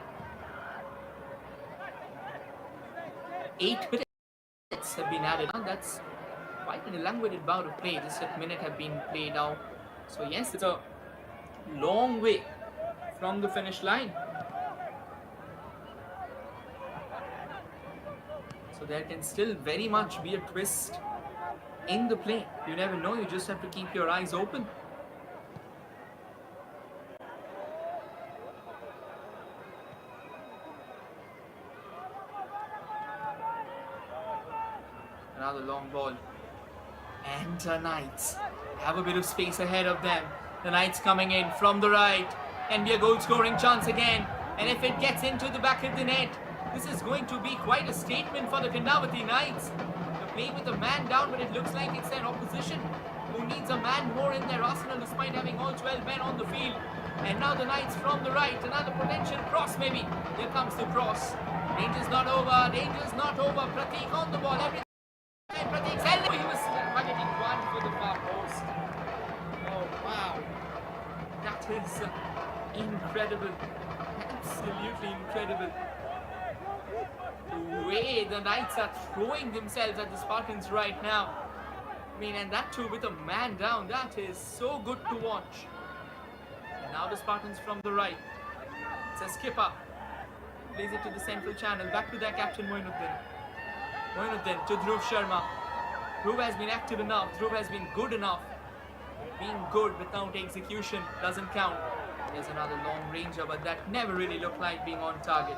8 minutes have been added on. That's quite an elongated bout of play. Just a minute have been played out. So yes, it's a long way from the finish line. So there can still very much be a twist in the play. You never know, you just have to keep your eyes open. Another long ball. And the Knights have a bit of space ahead of them. The Knights coming in from the right. Can be a goal scoring chance again. And if it gets into the back of the net, this is going to be quite a statement for the Karnavati Knights. They're playing with a man down, but it looks like it's their opposition who needs a man more in their arsenal despite having all 12 men on the field. And now the Knights from the right. Another potential cross maybe. Here comes the cross. Danger's not over. Danger's not over. Prateek on the ball. Everything. Prateek's held. He was targeting one for the far post. Oh, wow. That is incredible. Absolutely incredible. The way the Knights are throwing themselves at the Spartans right now. I mean, and that too with a man down. That is so good to watch. And now the Spartans from the right. It's a skipper. Plays it to the central channel. Back to their captain Moinuddin. Moinuddin to Dhruv Sharma. Dhruv has been active enough. Dhruv has been good enough. Being good without execution doesn't count. There's another long ranger, but that never really looked like being on target.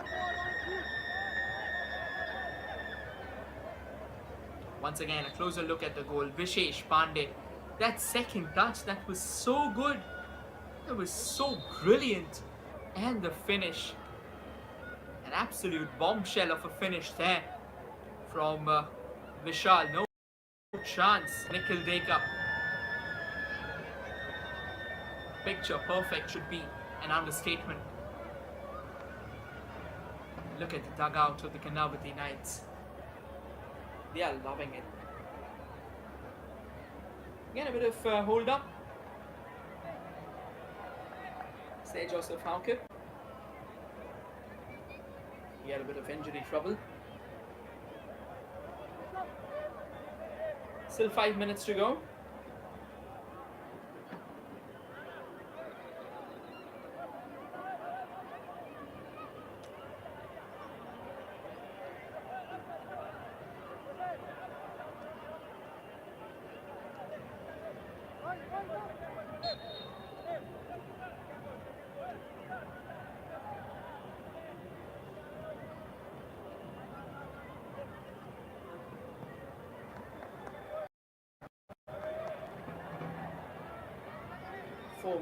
Once again, a closer look at the goal. Vishesh Pandey. That second touch, that was so good. That was so brilliant. And the finish. An absolute bombshell of a finish there from Vishal. No chance. Nikhil Dekar. Picture perfect should be an understatement. Look at the dugout of the Karnavati Knights. They are loving it. Again, a bit of hold up. Say Joseph Hauke. He had a bit of injury trouble. Still 5 minutes to go.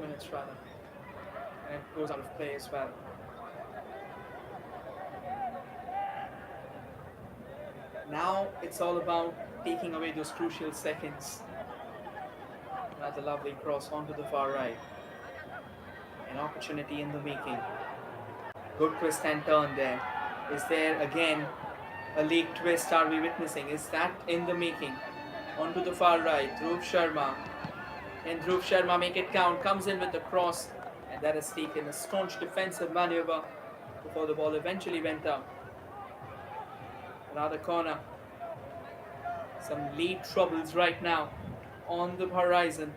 Minutes rather, and it goes out of play as well. Now it's all about taking away those crucial seconds. Another lovely cross onto the far right. An opportunity in the making. Good twist and turn there. Is there again a leg twist are we witnessing? Is that in the making? Onto the far right, Dhruv Sharma. And Dhruv Sharma make it count, comes in with the cross, and that has taken a staunch defensive maneuver before the ball eventually went out. Another corner. Some late troubles right now on the horizon.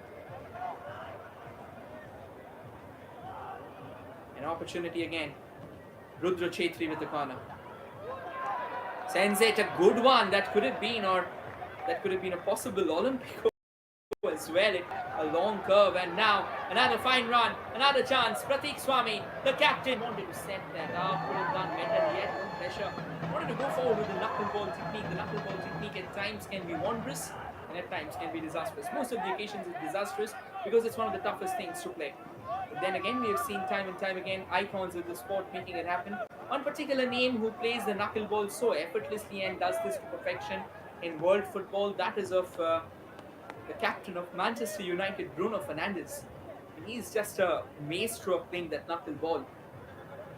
An opportunity again. Rudra Chetri with the corner. Sends it, a good one. That could have been, or that could have been a possible Olympic as well. A long curve, and now another fine run, another chance. Pratik Swami, the captain, wanted to set that up, could have done better, yet no pressure. Wanted to go forward with the knuckleball technique. The knuckleball technique at times can be wondrous and at times can be disastrous. Most of the occasions it's disastrous because it's one of the toughest things to play. But then again, we have seen time and time again icons of the sport making it happen. One particular name who plays the knuckleball so effortlessly and does this to perfection in world football, that is of the captain of Manchester United, Bruno Fernandes. And he's just a maestro of playing that knuckleball.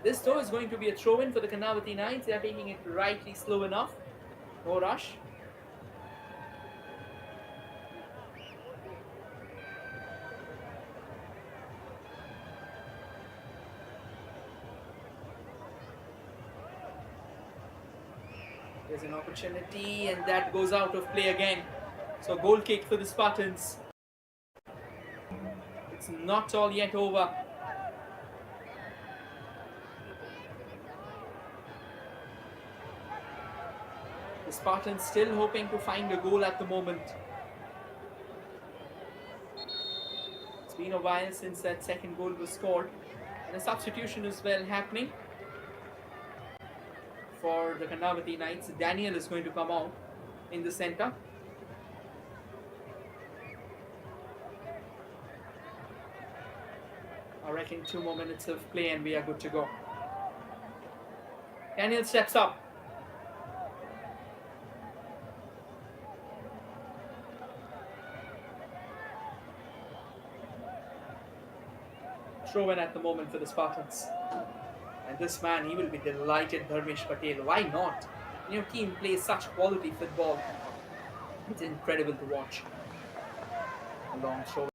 This though is going to be a throw-in for the Karnavati Knights. They are taking it rightly slow enough. No rush. There's an opportunity, and that goes out of play again. So goal kick for the Spartans. It's not all yet over. The Spartans still hoping to find a goal at the moment. It's been a while since that second goal was scored. And a substitution as well happening for the Karnavati Knights. Daniel is going to come out in the center. I reckon 2 more minutes of play and we are good to go. Daniel steps up. Throw in at the moment for the Spartans. And this man, he will be delighted, Dharmesh Patel. Why not? When your team plays such quality football, it's incredible to watch. A long throw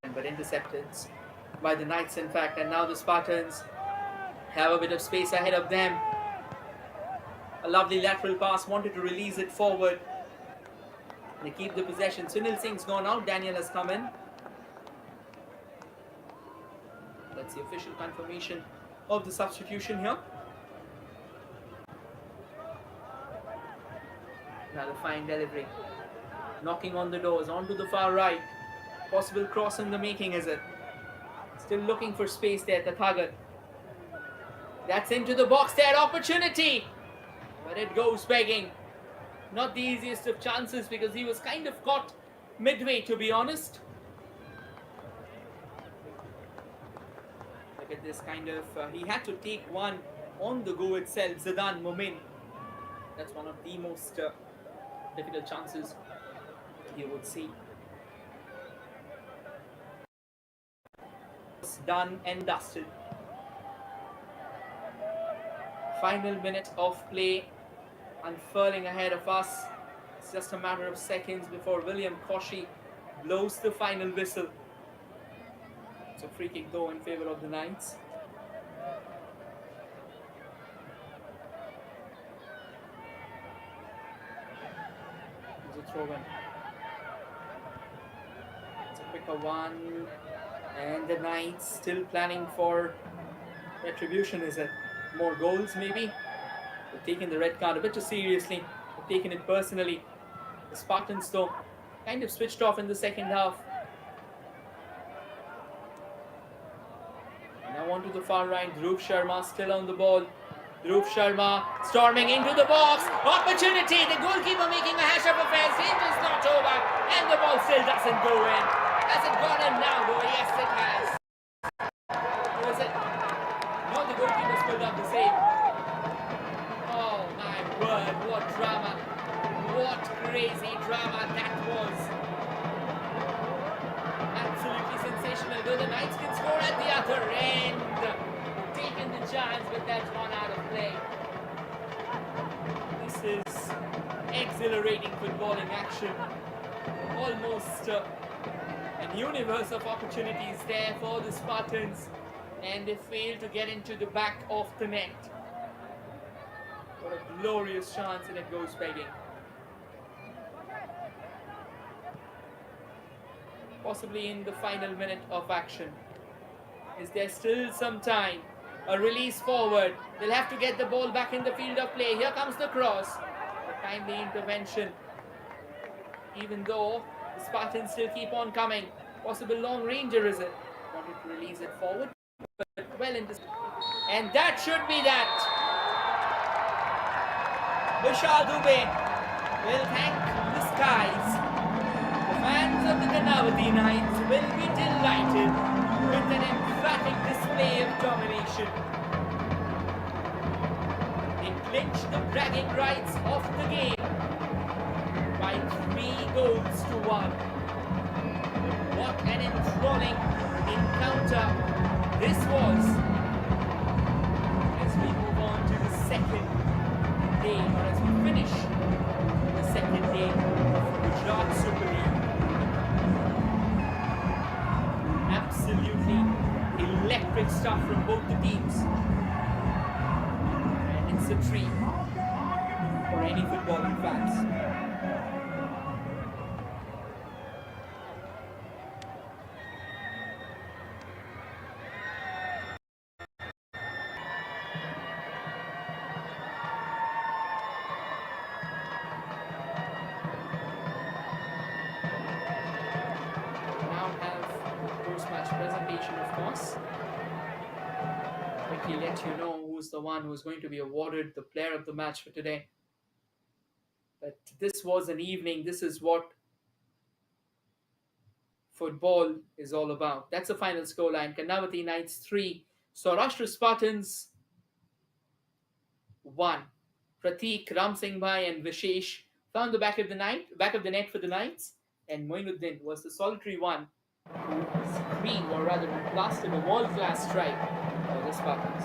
in, but intercepted by the Knights in fact. And now the Spartans have a bit of space ahead of them. A lovely lateral pass, wanted to release it forward. They keep the possession. Sunil Singh's gone out, Daniel has come in. That's the official confirmation of the substitution here. Another fine delivery. Knocking on the doors, onto the far right. Possible cross in the making, is it? Still looking for space there, Tathagat. That's into the box there, opportunity! But it goes begging. Not the easiest of chances because he was kind of caught midway, to be honest. Look at this kind of, he had to take one on the go itself, Zidane Momin. That's one of the most difficult chances you would see. It's done and dusted. Final minute of play unfurling ahead of us. It's just a matter of seconds before William Koshi blows the final whistle. It's a free kick though in favour of the Knights. It's a throw in. It's a quicker one. And the Knights still planning for retribution, is it? More goals maybe? They've taken the red card a bit too seriously. They've taken it personally. The Spartans though kind of switched off in the second half. Now on to the far right, Dhruv Sharma still on the ball. Dhruv Sharma storming into the box. Opportunity, the goalkeeper making a hash of affairs. Danger's not over and the ball still doesn't go in. Has it gone in now though? Yes it has. Or is it? No, the goalkeeper's pulled up the save. Oh my word, what drama. What crazy drama that was. Absolutely sensational. Though the Knights can score at the other end. Taking the chance, but that's gone out of play. This is exhilarating footballing action. Almost An universe of opportunities there for the Spartans, and they fail to get into the back of the net. What a glorious chance, and it goes begging. Possibly in the final minute of action. Is there still some time? A release forward. They'll have to get the ball back in the field of play. Here comes the cross. A timely intervention. Even though the Spartans still keep on coming. Possible long ranger, is it? Wanted to release it forward, but well into. And that should be that. Vishal Dubey will thank the skies. The fans of the Karnavati Knights will be delighted with an emphatic display of domination. They clinch the bragging rights of the game by 3 goals to 1. What an enthralling encounter this was. As we move on to the second day, or as we finish the second day of the Gujarat Super League. Absolutely electric stuff from both the teams. And it's a treat for any footballing fans. Let you know who's the one who's going to be awarded the player of the match for today. But this was an evening. This is what football is all about. That's the final scoreline. Karnavati Knights 3, Saurashtra Spartans 1. Prateek, Ram Singh Bhai and Vishesh found the back of the net for the Knights, and Moinuddin was the solitary one who screened, or rather who blasted a world-class strike for the Spartans.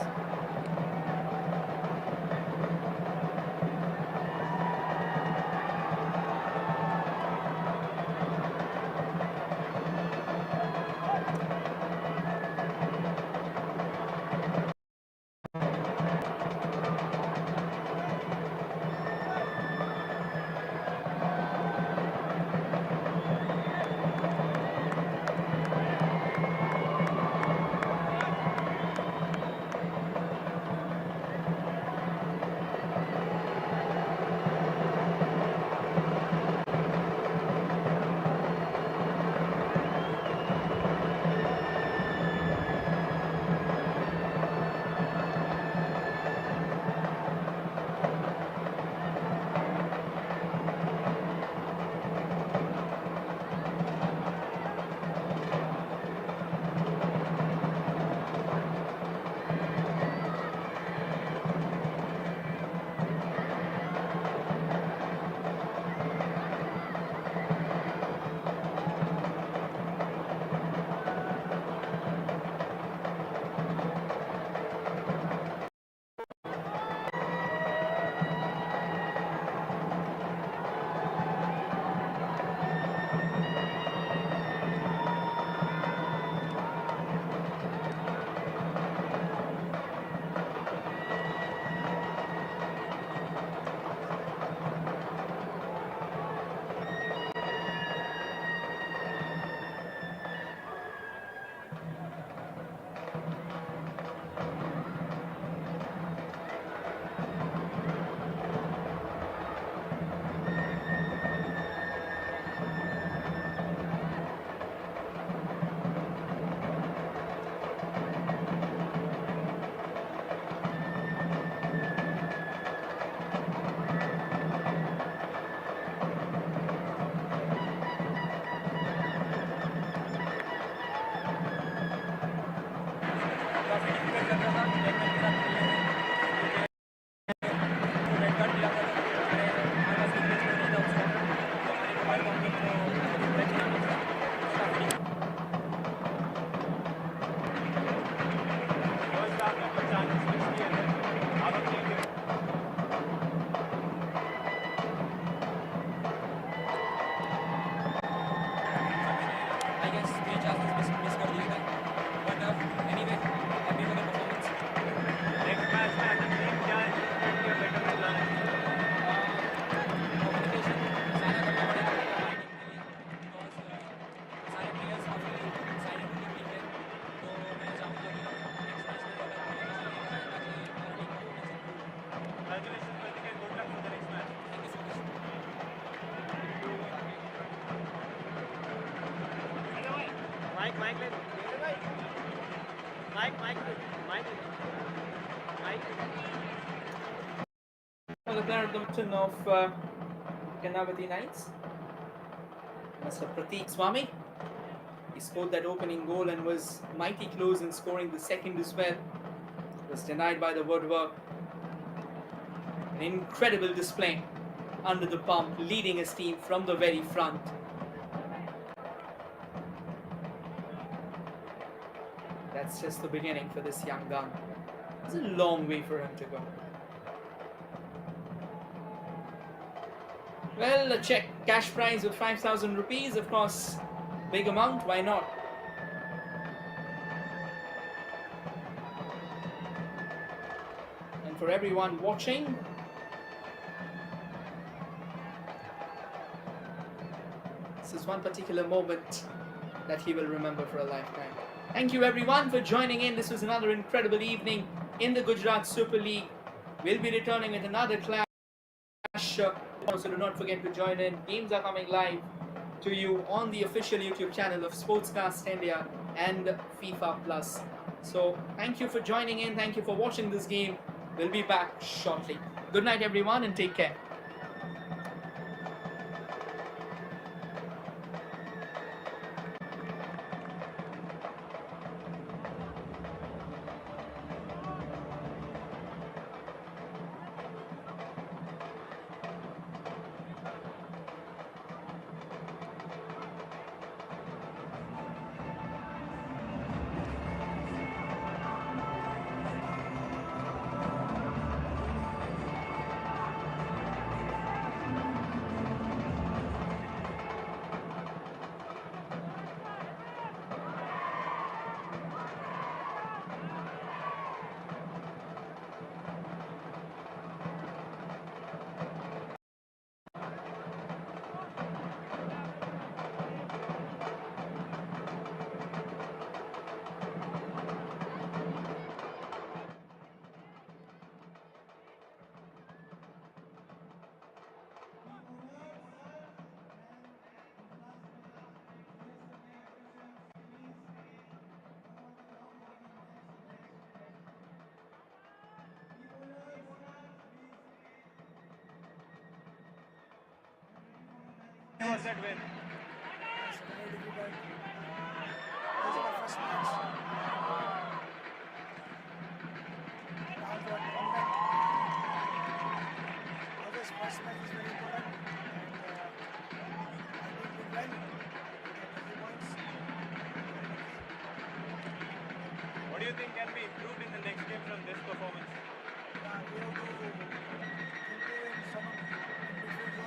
Well, the player of the mountain of Karnavati Knights, Mr. Prateek Swami. He scored that opening goal and was mighty close in scoring the second as well. Was denied by the woodwork. An incredible display under the pump, leading his team from the very front. That's just the beginning for this young gun. It's a long way for him to go. Well, a check cash prize of 5,000 rupees, of course, big amount, why not? And for everyone watching, this is one particular moment that he will remember for a lifetime. Thank you everyone for joining in. This was another incredible evening in the Gujarat Super League. We'll be returning with another clash. So do not forget to join in. Games are coming live to you on the official YouTube channel of Sportscast India and FIFA Plus. So thank you for joining in. Thank you for watching this game. We'll be back shortly. Good night everyone and take care. Was that win? It's very difficult. This is my first match. Down to a tournament. Always first match is very important. And I think we win. We get 3 points. What do you think can be improved in the next game from this performance? We have to improve in some of midfield zone.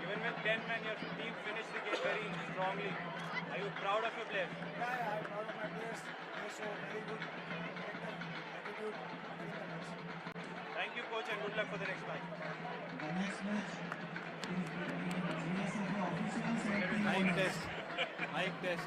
Even with 10 men, your team finished the game very strongly. Are you proud of your players? Yeah, I'm proud of my players. They show very good character, attitude in the match. Thank you, coach, and good luck for the next match. The next match is between GSF officials and Mic test. Mic test.